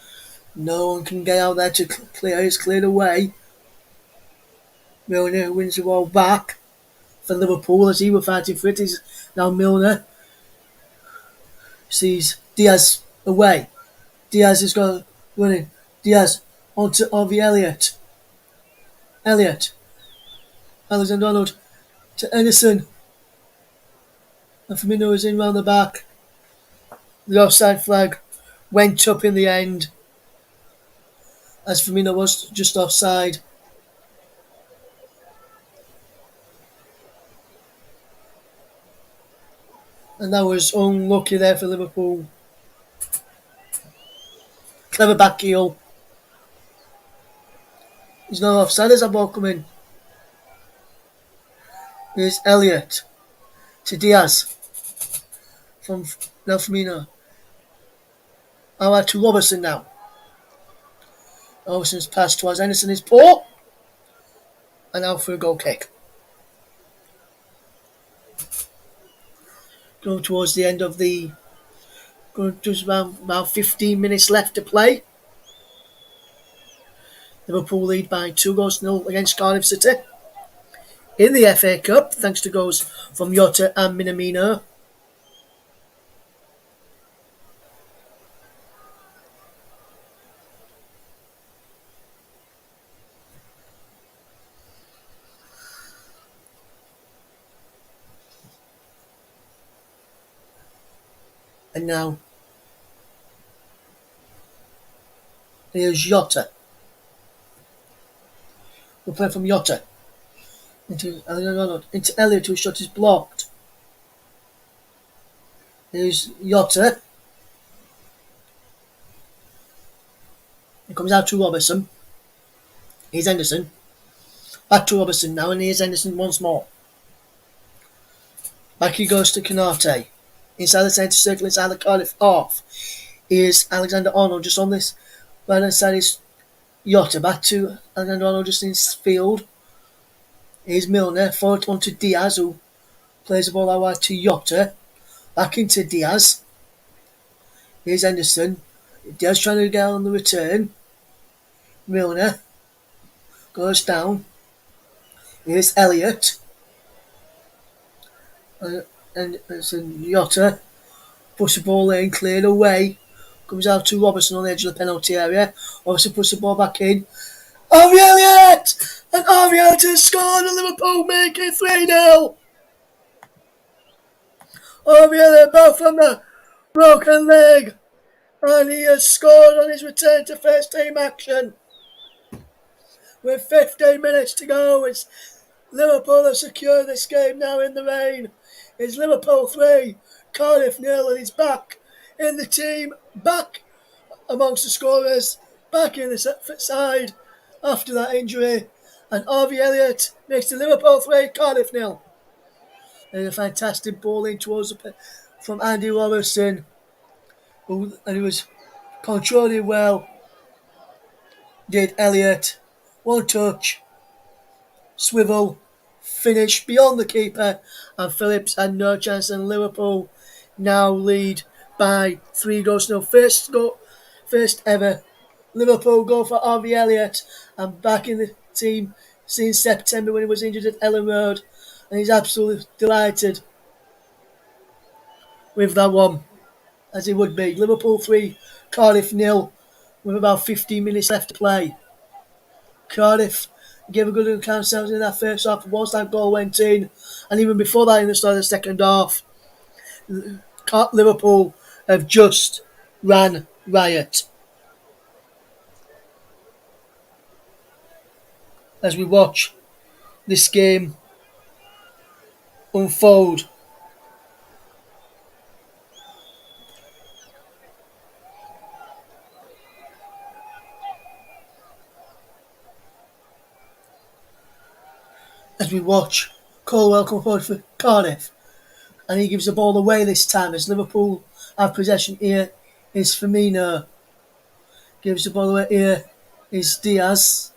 No one can get out there to clear. It's cleared away. Milner wins the ball back for Liverpool as he was fighting for it. Is now Milner sees Diaz away. Diaz is going running. Diaz onto Harvey Elliott. Alexander-Arnold to Anderson. And Firmino is in round the back. The offside flag went up in the end as Firmino was just offside. And that was unlucky there for Liverpool. Clever back heel. He's not offside as a ball coming. Here's Elliott to Diaz. From now Firmino. Out to Robertson now. Robertson's pass towards Anderson is poor. And now for a goal kick. Going towards the end of the... Just about 15 minutes left to play. Liverpool lead by 2-0 against Cardiff City. In the FA Cup, thanks to goals from Jota and Minamino. And now, here's Jota. We'll play from Jota. Into Elliott, whose shot is blocked. Here's Jota. It comes out to Robertson. Here's Henderson. Back to Robertson now, and here's Henderson once more. Back he goes to Canate. Inside the centre circle, inside the Cardiff half. Here's Alexander-Arnold just on this right hand side is Jota. Back to Alexander-Arnold just in his field. Here's Milner, forward on to Diaz, who plays the ball out wide to Jota. Back into Diaz. Here's Henderson. Diaz trying to get on the return. Milner goes down. Here's Elliott. And it's Jota. Puts the ball in, cleared away. Comes out to Robertson on the edge of the penalty area. Robertson puts the ball back in. Harvey Elliott! And Harvey Elliott has scored and Liverpool make it 3-0. Harvey Elliott both from the broken leg. And he has scored on his return to first team action. With 15 minutes to go, it's Liverpool have secured this game now in the rain. It's Liverpool 3, Cardiff 0, and he's back in the team, back amongst the scorers, back in the side after that injury. And Harvey Elliott makes the Liverpool 3, Cardiff 0. And a fantastic ball in towards from Andy Robertson, and he was controlling well. Did Elliott, one touch, swivel, finish beyond the keeper, and Phillips had no chance, and Liverpool now lead by 3-0. First ever Liverpool goal for Harvey Elliott, and back in the team since September when he was injured at Ellen Road, and he's absolutely delighted with that one, as he would be. Liverpool 3, Cardiff 0, with about 15 minutes left to play. Cardiff gave a good account in that first half. Once that goal went in, and even before that in the start of the second half, Liverpool have just ran riot. As we watch this game unfold, Colwell come forward for Cardiff, and he gives the ball away this time as Liverpool have possession. Here is Firmino. Gives the ball away here is Diaz.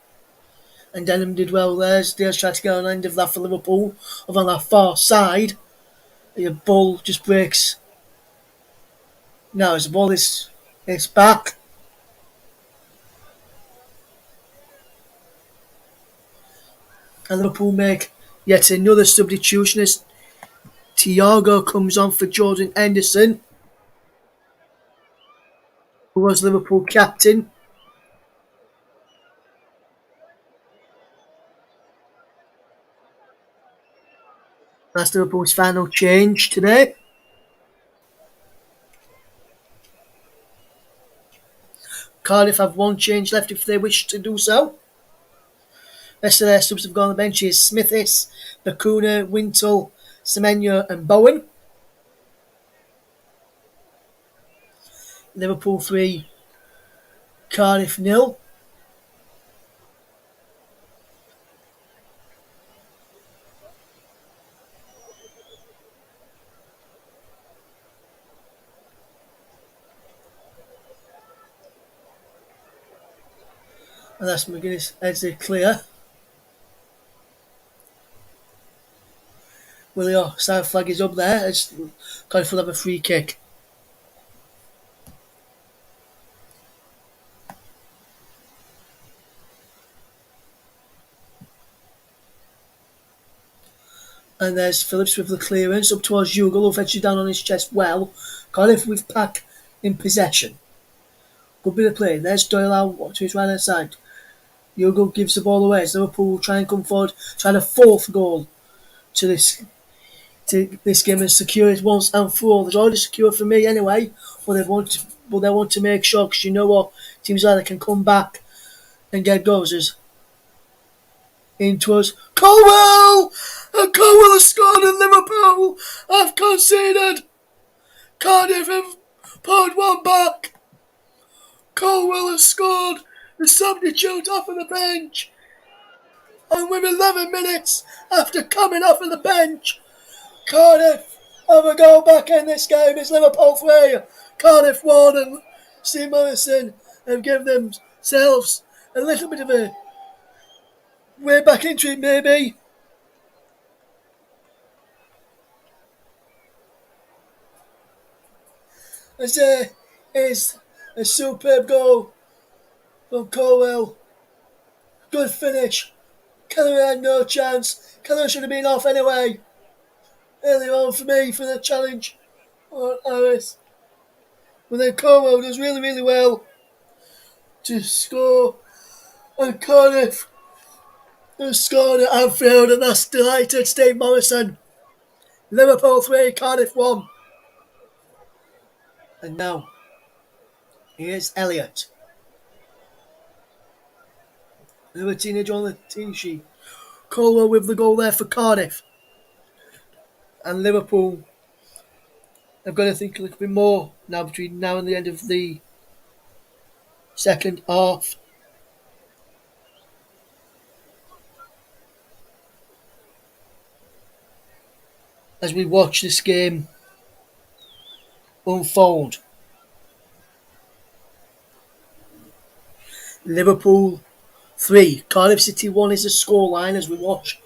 And Denham did well there. Diaz tried to get on the end of that for Liverpool. Over on that far side. The ball just breaks. Now as the ball is it's back. And Liverpool make yet another substitution as Thiago comes on for Jordan Henderson, who was Liverpool captain. That's Liverpool's final change today. Cardiff have one change left if they wish to do so. Rest of their subs have gone on the benches. Smithis, Bakuna, Wintle, Semenyo and Bowen. Liverpool 3, Cardiff 0. And that's McGuinness heads it clear. Willie side flag is up there as Cardiff will have a free kick. And there's Phillips with the clearance up towards Ugal, who fetches down on his chest well. Cardiff with Pack in possession. Good bit of play. There's Doyle out to his right hand side. Ugal gives the ball away as Liverpool will try and come forward, try a fourth goal to this game and secure it once and for all. It's already secure for me anyway, but they want to make sure, because you know what, teams like that can come back and get goals. As into us, Colwell! And Colwell has scored and Liverpool have conceded. Cardiff have pulled one back. Colwell has scored the substitute off of the bench. And with 11 minutes after coming off of the bench, Cardiff have a goal back in this game. It's Liverpool 3, Cardiff 1, and Steve Morrison have given themselves a little bit of a way back into it maybe. As there is a superb goal from Colwell. Good finish. Keller had no chance. Keller should have been off anyway. Earlier on for me for the challenge on Harris. But then Colwell does really, really well to score. And Cardiff has scored at Anfield, and that's delighted Steve Morrison. Liverpool 3, Cardiff 1. And now, here's Elliott. Another teenager on the team sheet. Colwell with the goal there for Cardiff. And Liverpool have got to think a little bit more now between now and the end of the second half. As we watch this game unfold. Liverpool 3, Cardiff City 1 is the scoreline as we watch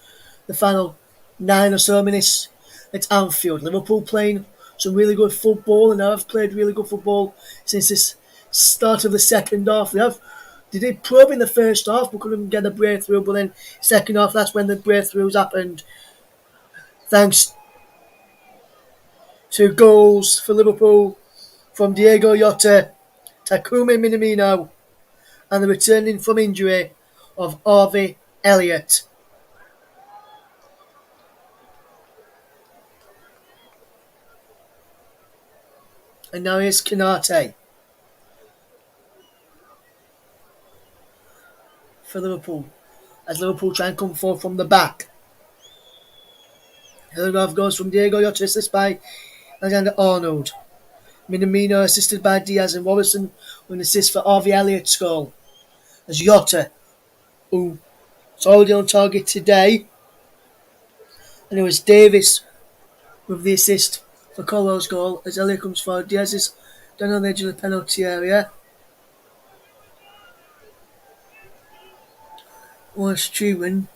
the final 9 or so minutes at Anfield. Liverpool playing some really good football, and have played really good football since this start of the second half. They did probe in the first half but couldn't get a breakthrough, but then second half, that's when the breakthroughs happened. Thanks to goals for Liverpool from Diego Jota, Takumi Minamino, and the returning from injury of Harvey Elliott. And now here's Kanate for Liverpool, as Liverpool try and come forward from the back. Hildegrove goes from Diego Jota, assisted by Alexander Arnold. Minamino assisted by Diaz, and Robertson with an assist for Harvey Elliott's goal. As Jota, who is already on target today, and it was Davis with the assist for Colwell's goal. As Elliott comes forward, Diaz is down on the edge of the penalty area. was Truman.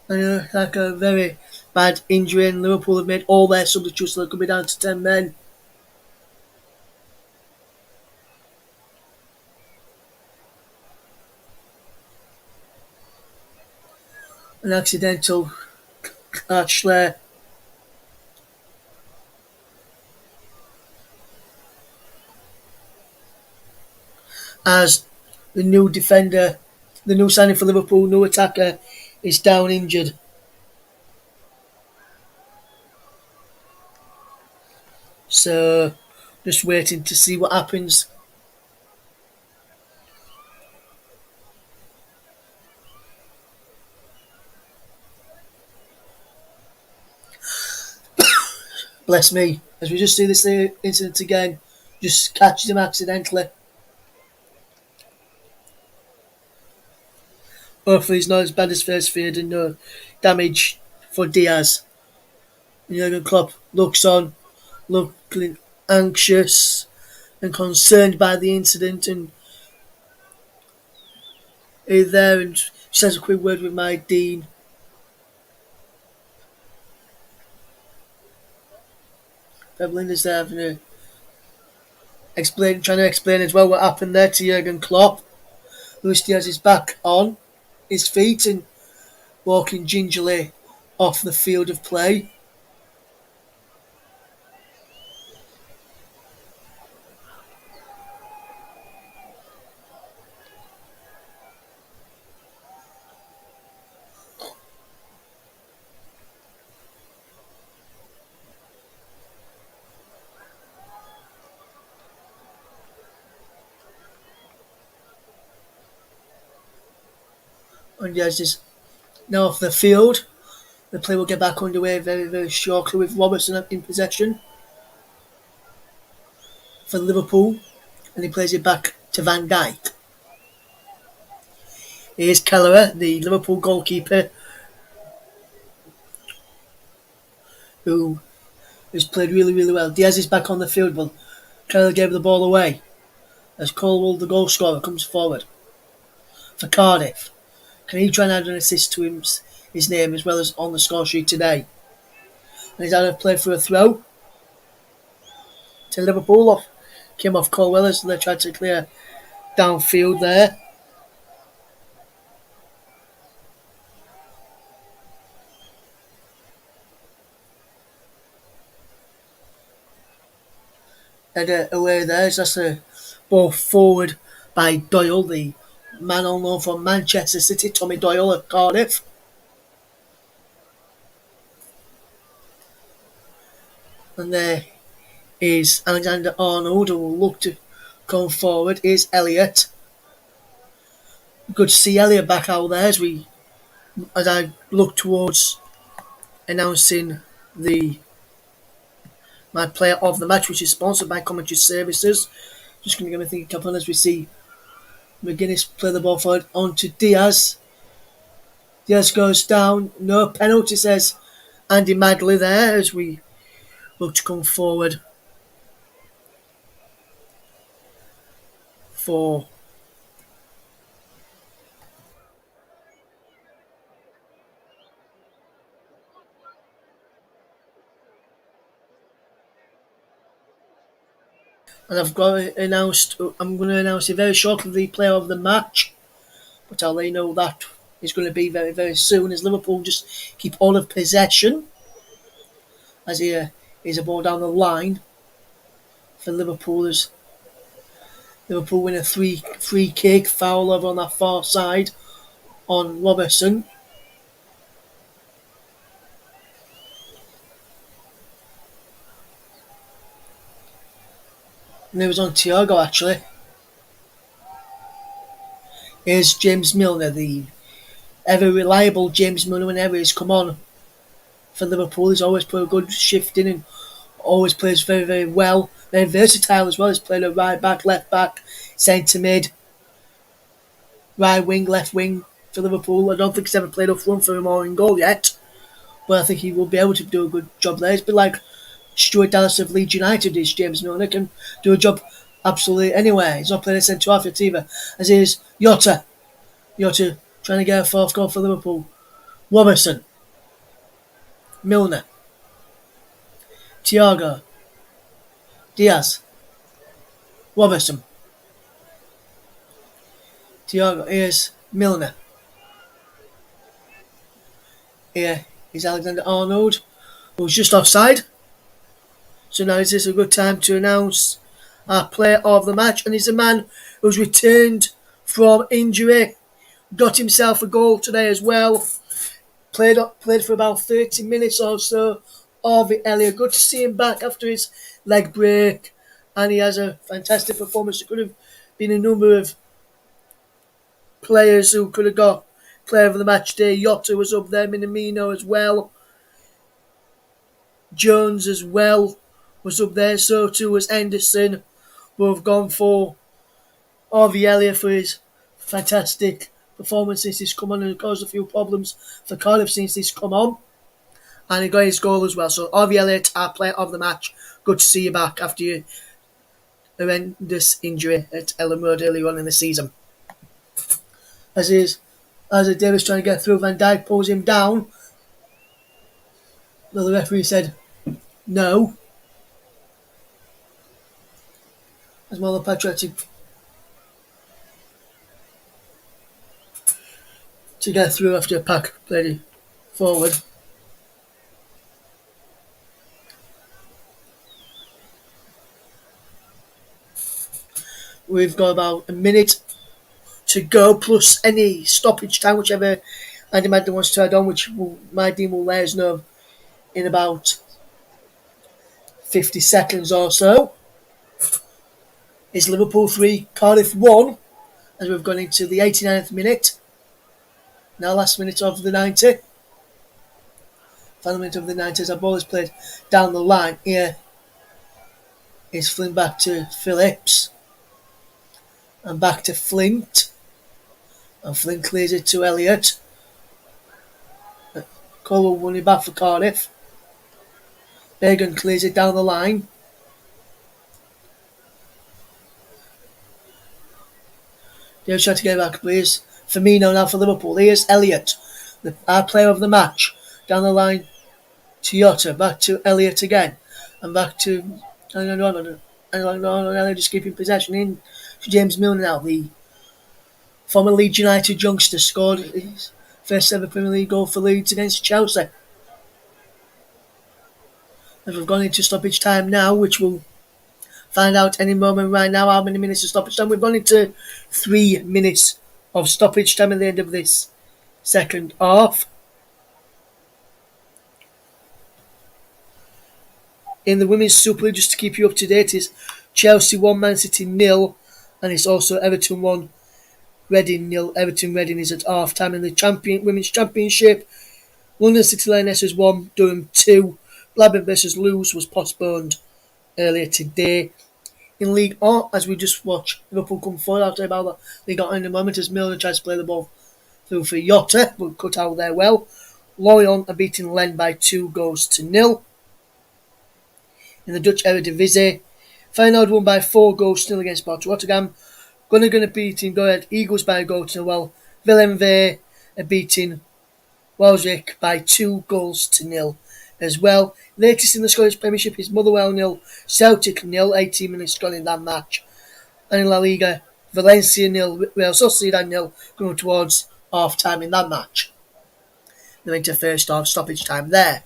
And like a very bad injury, and Liverpool have made all their substitutes, so they could be down to 10 men. An accidental catch there as the new defender, the new signing for Liverpool, new attacker, is down injured. So just waiting to see what happens. Bless me. As we just see this incident again, just catches him accidentally. Hopefully he's not as bad as first feared and no damage for Diaz. Jurgen Klopp looks on, looking anxious and concerned by the incident, and is there and says a quick word with my Dean. Belinda's there having a trying to explain as well what happened there to Jurgen Klopp. Luis Diaz is back on his feet and walking gingerly off the field of play. And Diaz is now off the field. The play will get back underway very, very shortly with Robertson in possession for Liverpool, and he plays it back to Van Dijk. Here's Kelleher, the Liverpool goalkeeper, who has played really, really well. Diaz is back on the field, but Kelleher gave the ball away as Colwell, the goal scorer, comes forward for Cardiff. Can he try and add an assist to his name as well as on the score sheet today? And he's out of play for a throw to Liverpool. Came off Colwell as they tried to clear downfield there. Header away there. That's a ball forward by Doyle, the man all known from Manchester City, Tommy Doyle at Cardiff. And there is Alexander Arnold, who will look to come forward. Is Elliott. Good to see Elliott back out there as I look towards announcing my player of the match, which is sponsored by Commentary Services. Just going to give me a couple as we see McGuinness play the ball forward onto Diaz. Diaz goes down. No penalty, says Andy Madley there as we look to come forward for and I'm going to announce it very shortly, the player of the match, but I'll let you know that is going to be very, very soon as Liverpool just keep all of possession as here is a ball down the line for Liverpool as Liverpool win a free kick, foul over on that far side on Robertson. And it was on Thiago actually. Here's James Milner, the ever reliable James Milner whenever he's come on for Liverpool. He's always put a good shift in and always plays very, very well. Very versatile as well. He's played at right back, left back, centre mid, right wing, left wing for Liverpool. I don't think he's ever played up front for him or in goal yet, but I think he will be able to do a good job there. It's a bit like Stuart Dallas of Leeds United is James Milner, can do a job absolutely anywhere. He's not playing a centre half yet either, as is Jota. Jota trying to get a fourth goal for Liverpool. Robertson, Milner, Thiago, Diaz, Robertson, Thiago. Here's Milner. Here is Alexander-Arnold, who's just offside. So now is this a good time to announce our player of the match, and he's a man who's returned from injury, got himself a goal today as well. Played for about 30 minutes or so. Harvey Elliott, good to see him back after his leg break, and he has a fantastic performance. There could have been a number of players who could have got player of the match day. Jota was up there, Minamino as well, Jones as well was up there, so too was Henderson. We've gone for Harvey Elliott for his fantastic performance since he's come on, and caused a few problems for Cardiff since he's come on. And he got his goal as well. So Harvey Elliott, our player of the match. Good to see you back after your horrendous injury at Ellen Road earlier on in the season. As Davis trying to get through, Van Dijk pulls him down. Well, the referee said no. As well, the Patriotic to get through after a pack played forward. We've got about a minute to go, plus any stoppage time, whichever Andy Madden wants to add on, which my team will let us know in about 50 seconds or so. It's Liverpool 3, Cardiff 1, as we've gone into the 89th minute. Now last minute of the 90. Final minute of the 90 as our ball is played down the line. Here is Flynn back to Phillips. And back to Flint. And Flint clears it to Elliott. Cole won it back for Cardiff. Bagan clears it down the line. They're trying to get back, please. Firmino now for Liverpool. Here's Elliott, our player of the match. Down the line to Jota. Back to Elliott again. And back to Elliott just keeping possession in to James Milner now. The former Leeds United youngster scored his first ever Premier League goal for Leeds against Chelsea. As we've gone into stoppage time now, which we'll find out any moment right now how many minutes of stoppage time. We've gone into 3 minutes of stoppage time at the end of this second half. In the Women's Super League, just to keep you up to date, is Chelsea 1, Man City 0, and it's also Everton 1, Reading 0. Everton-Reading is at half time in the Women's Championship. London City Lionesses 1, Durham 2. Blackburn vs Lewes was postponed earlier today. In League A, as we just watched Liverpool come forward, I'll tell you about that League A in a moment as Milner tries to play the ball through for Jota, but cut out there well. Lorient are beating Lens by 2-0. In the Dutch Eredivisie, Feyenoord won by 4-0 against Sporting Rotterdam. Groningen beating Go Ahead Eagles by a goal to nil. Willem II are beating Walswijk by 2-0 as well. Latest in the Scottish Premiership is Motherwell 0, Celtic 0, 18 minutes gone in that match. And in La Liga, Valencia 0, Real Sociedad 0, going towards half time in that match. They're into first half stoppage time there.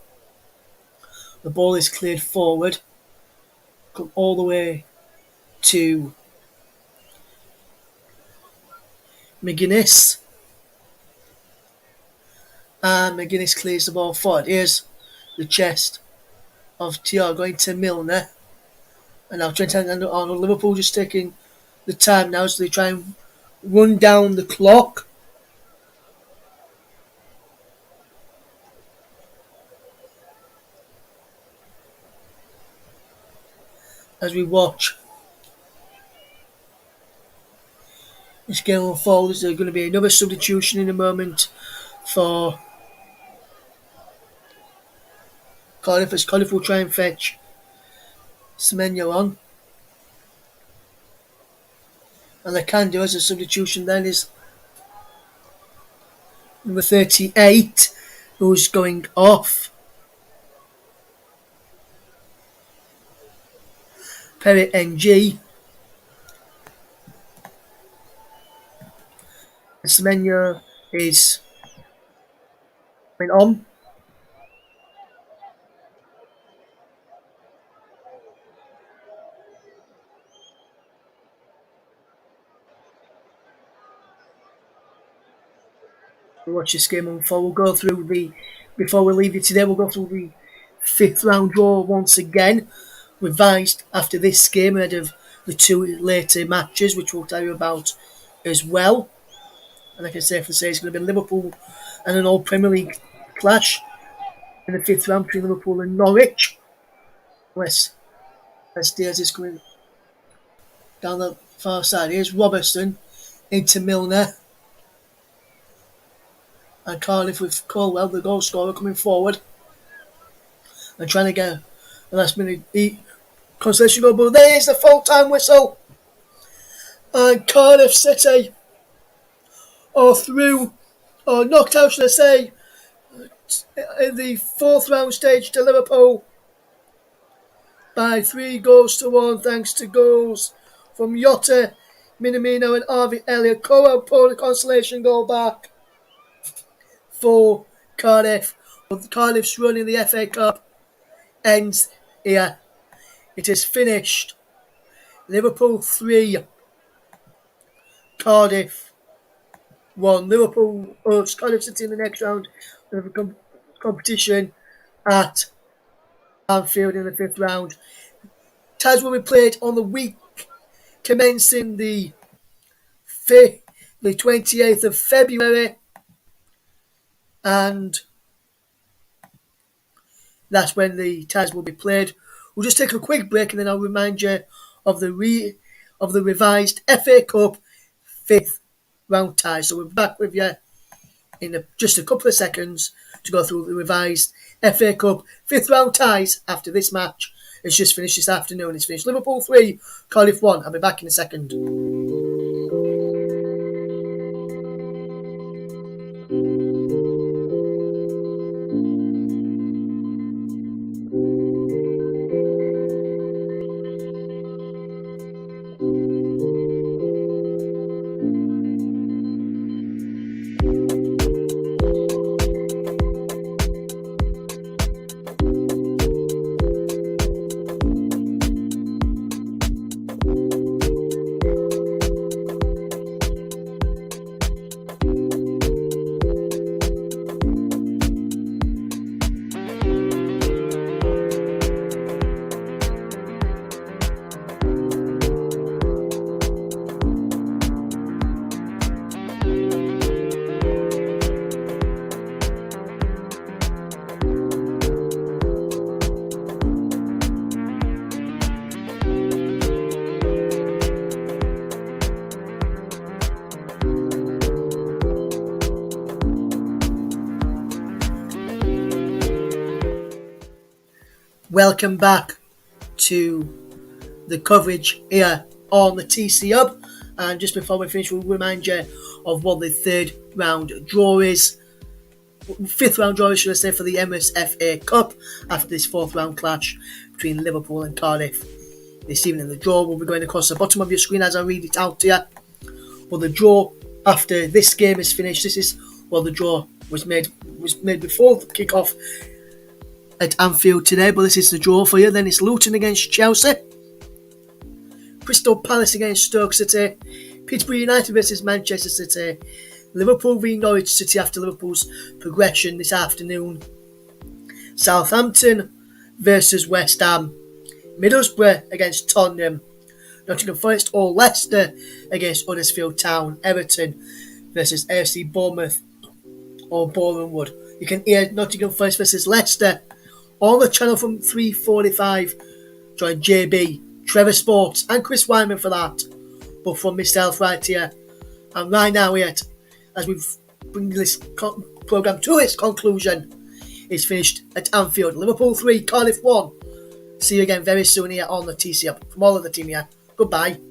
The ball is cleared forward, come all the way to McGuinness. And McGuinness clears the ball forward. Here's the chest of Thiago into Milner. And now Trent Alexander-Arnold. Liverpool just taking the time now, so they try and run down the clock. As we watch this game unfold, there's going to be another substitution in a moment for Cardiff, as Cardiff will try and fetch Semenyo on. And I can do as a substitution then is number 38, who's going off. Perry NG. And Semenyo is going on. We'll watch this game unfold. We'll go through before we leave you today, we'll go through the 5th round draw once again, revised after this game ahead of the 2 later matches, which we'll tell you about as well. And I can safely say it's going to be Liverpool and an old Premier League clash in the 5th round between Liverpool and Norwich. West Diaz is coming down the far side. Here's Robertson into Milner. And Cardiff with Colwell, the goal scorer, coming forward and trying to get a last minute consolation goal. But there's the full time whistle. And Cardiff City are through, or knocked out, should I say, in the 4th round stage to Liverpool by 3-1, thanks to goals from Jota, Minamino and Harvey Elliott. Colwell pulled a consolation goal back for Cardiff. Cardiff's run in the FA Cup ends here. It is finished. Liverpool 3, Cardiff 1. Liverpool hosts Cardiff City in the next round of the competition at Anfield in the 5th round. Ties will be played on the week commencing the 28th of February. And that's when the ties will be played. We'll just take a quick break and then I'll remind you of the revised FA Cup 5th round ties. So we're back with you in just a couple of seconds to go through the revised FA Cup 5th round ties after this match. It's just finished this afternoon. It's finished Liverpool 3, Cardiff 1. I'll be back in a second. Welcome back to the coverage here on the TC Hub. And just before we finish, we'll remind you of what the 3rd round draw is. 5th round draw, should I say, for the Emirates FA Cup after this 4th round clash between Liverpool and Cardiff. This evening, the draw will be going across the bottom of your screen as I read it out to you. Well, the draw after this game is finished. This is the draw was made before the kickoff at Anfield today, but this is the draw for you. Then it's Luton against Chelsea, Crystal Palace against Stoke City, Peterborough United versus Manchester City, Liverpool v Norwich City after Liverpool's progression this afternoon, Southampton versus West Ham, Middlesbrough against Tottenham, Nottingham Forest or Leicester against Huddersfield Town, Everton versus AFC Bournemouth or Boreham Wood. You can hear Nottingham Forest versus Leicester on the channel from 3:45. Join JB, Trevor Sports and Chris Wyman for that. But from myself right here and right now yet, as we bring this programme to its conclusion, it's finished at Anfield. Liverpool 3, Cardiff 1. See you again very soon here on the TC Hub. From all of the team here, goodbye.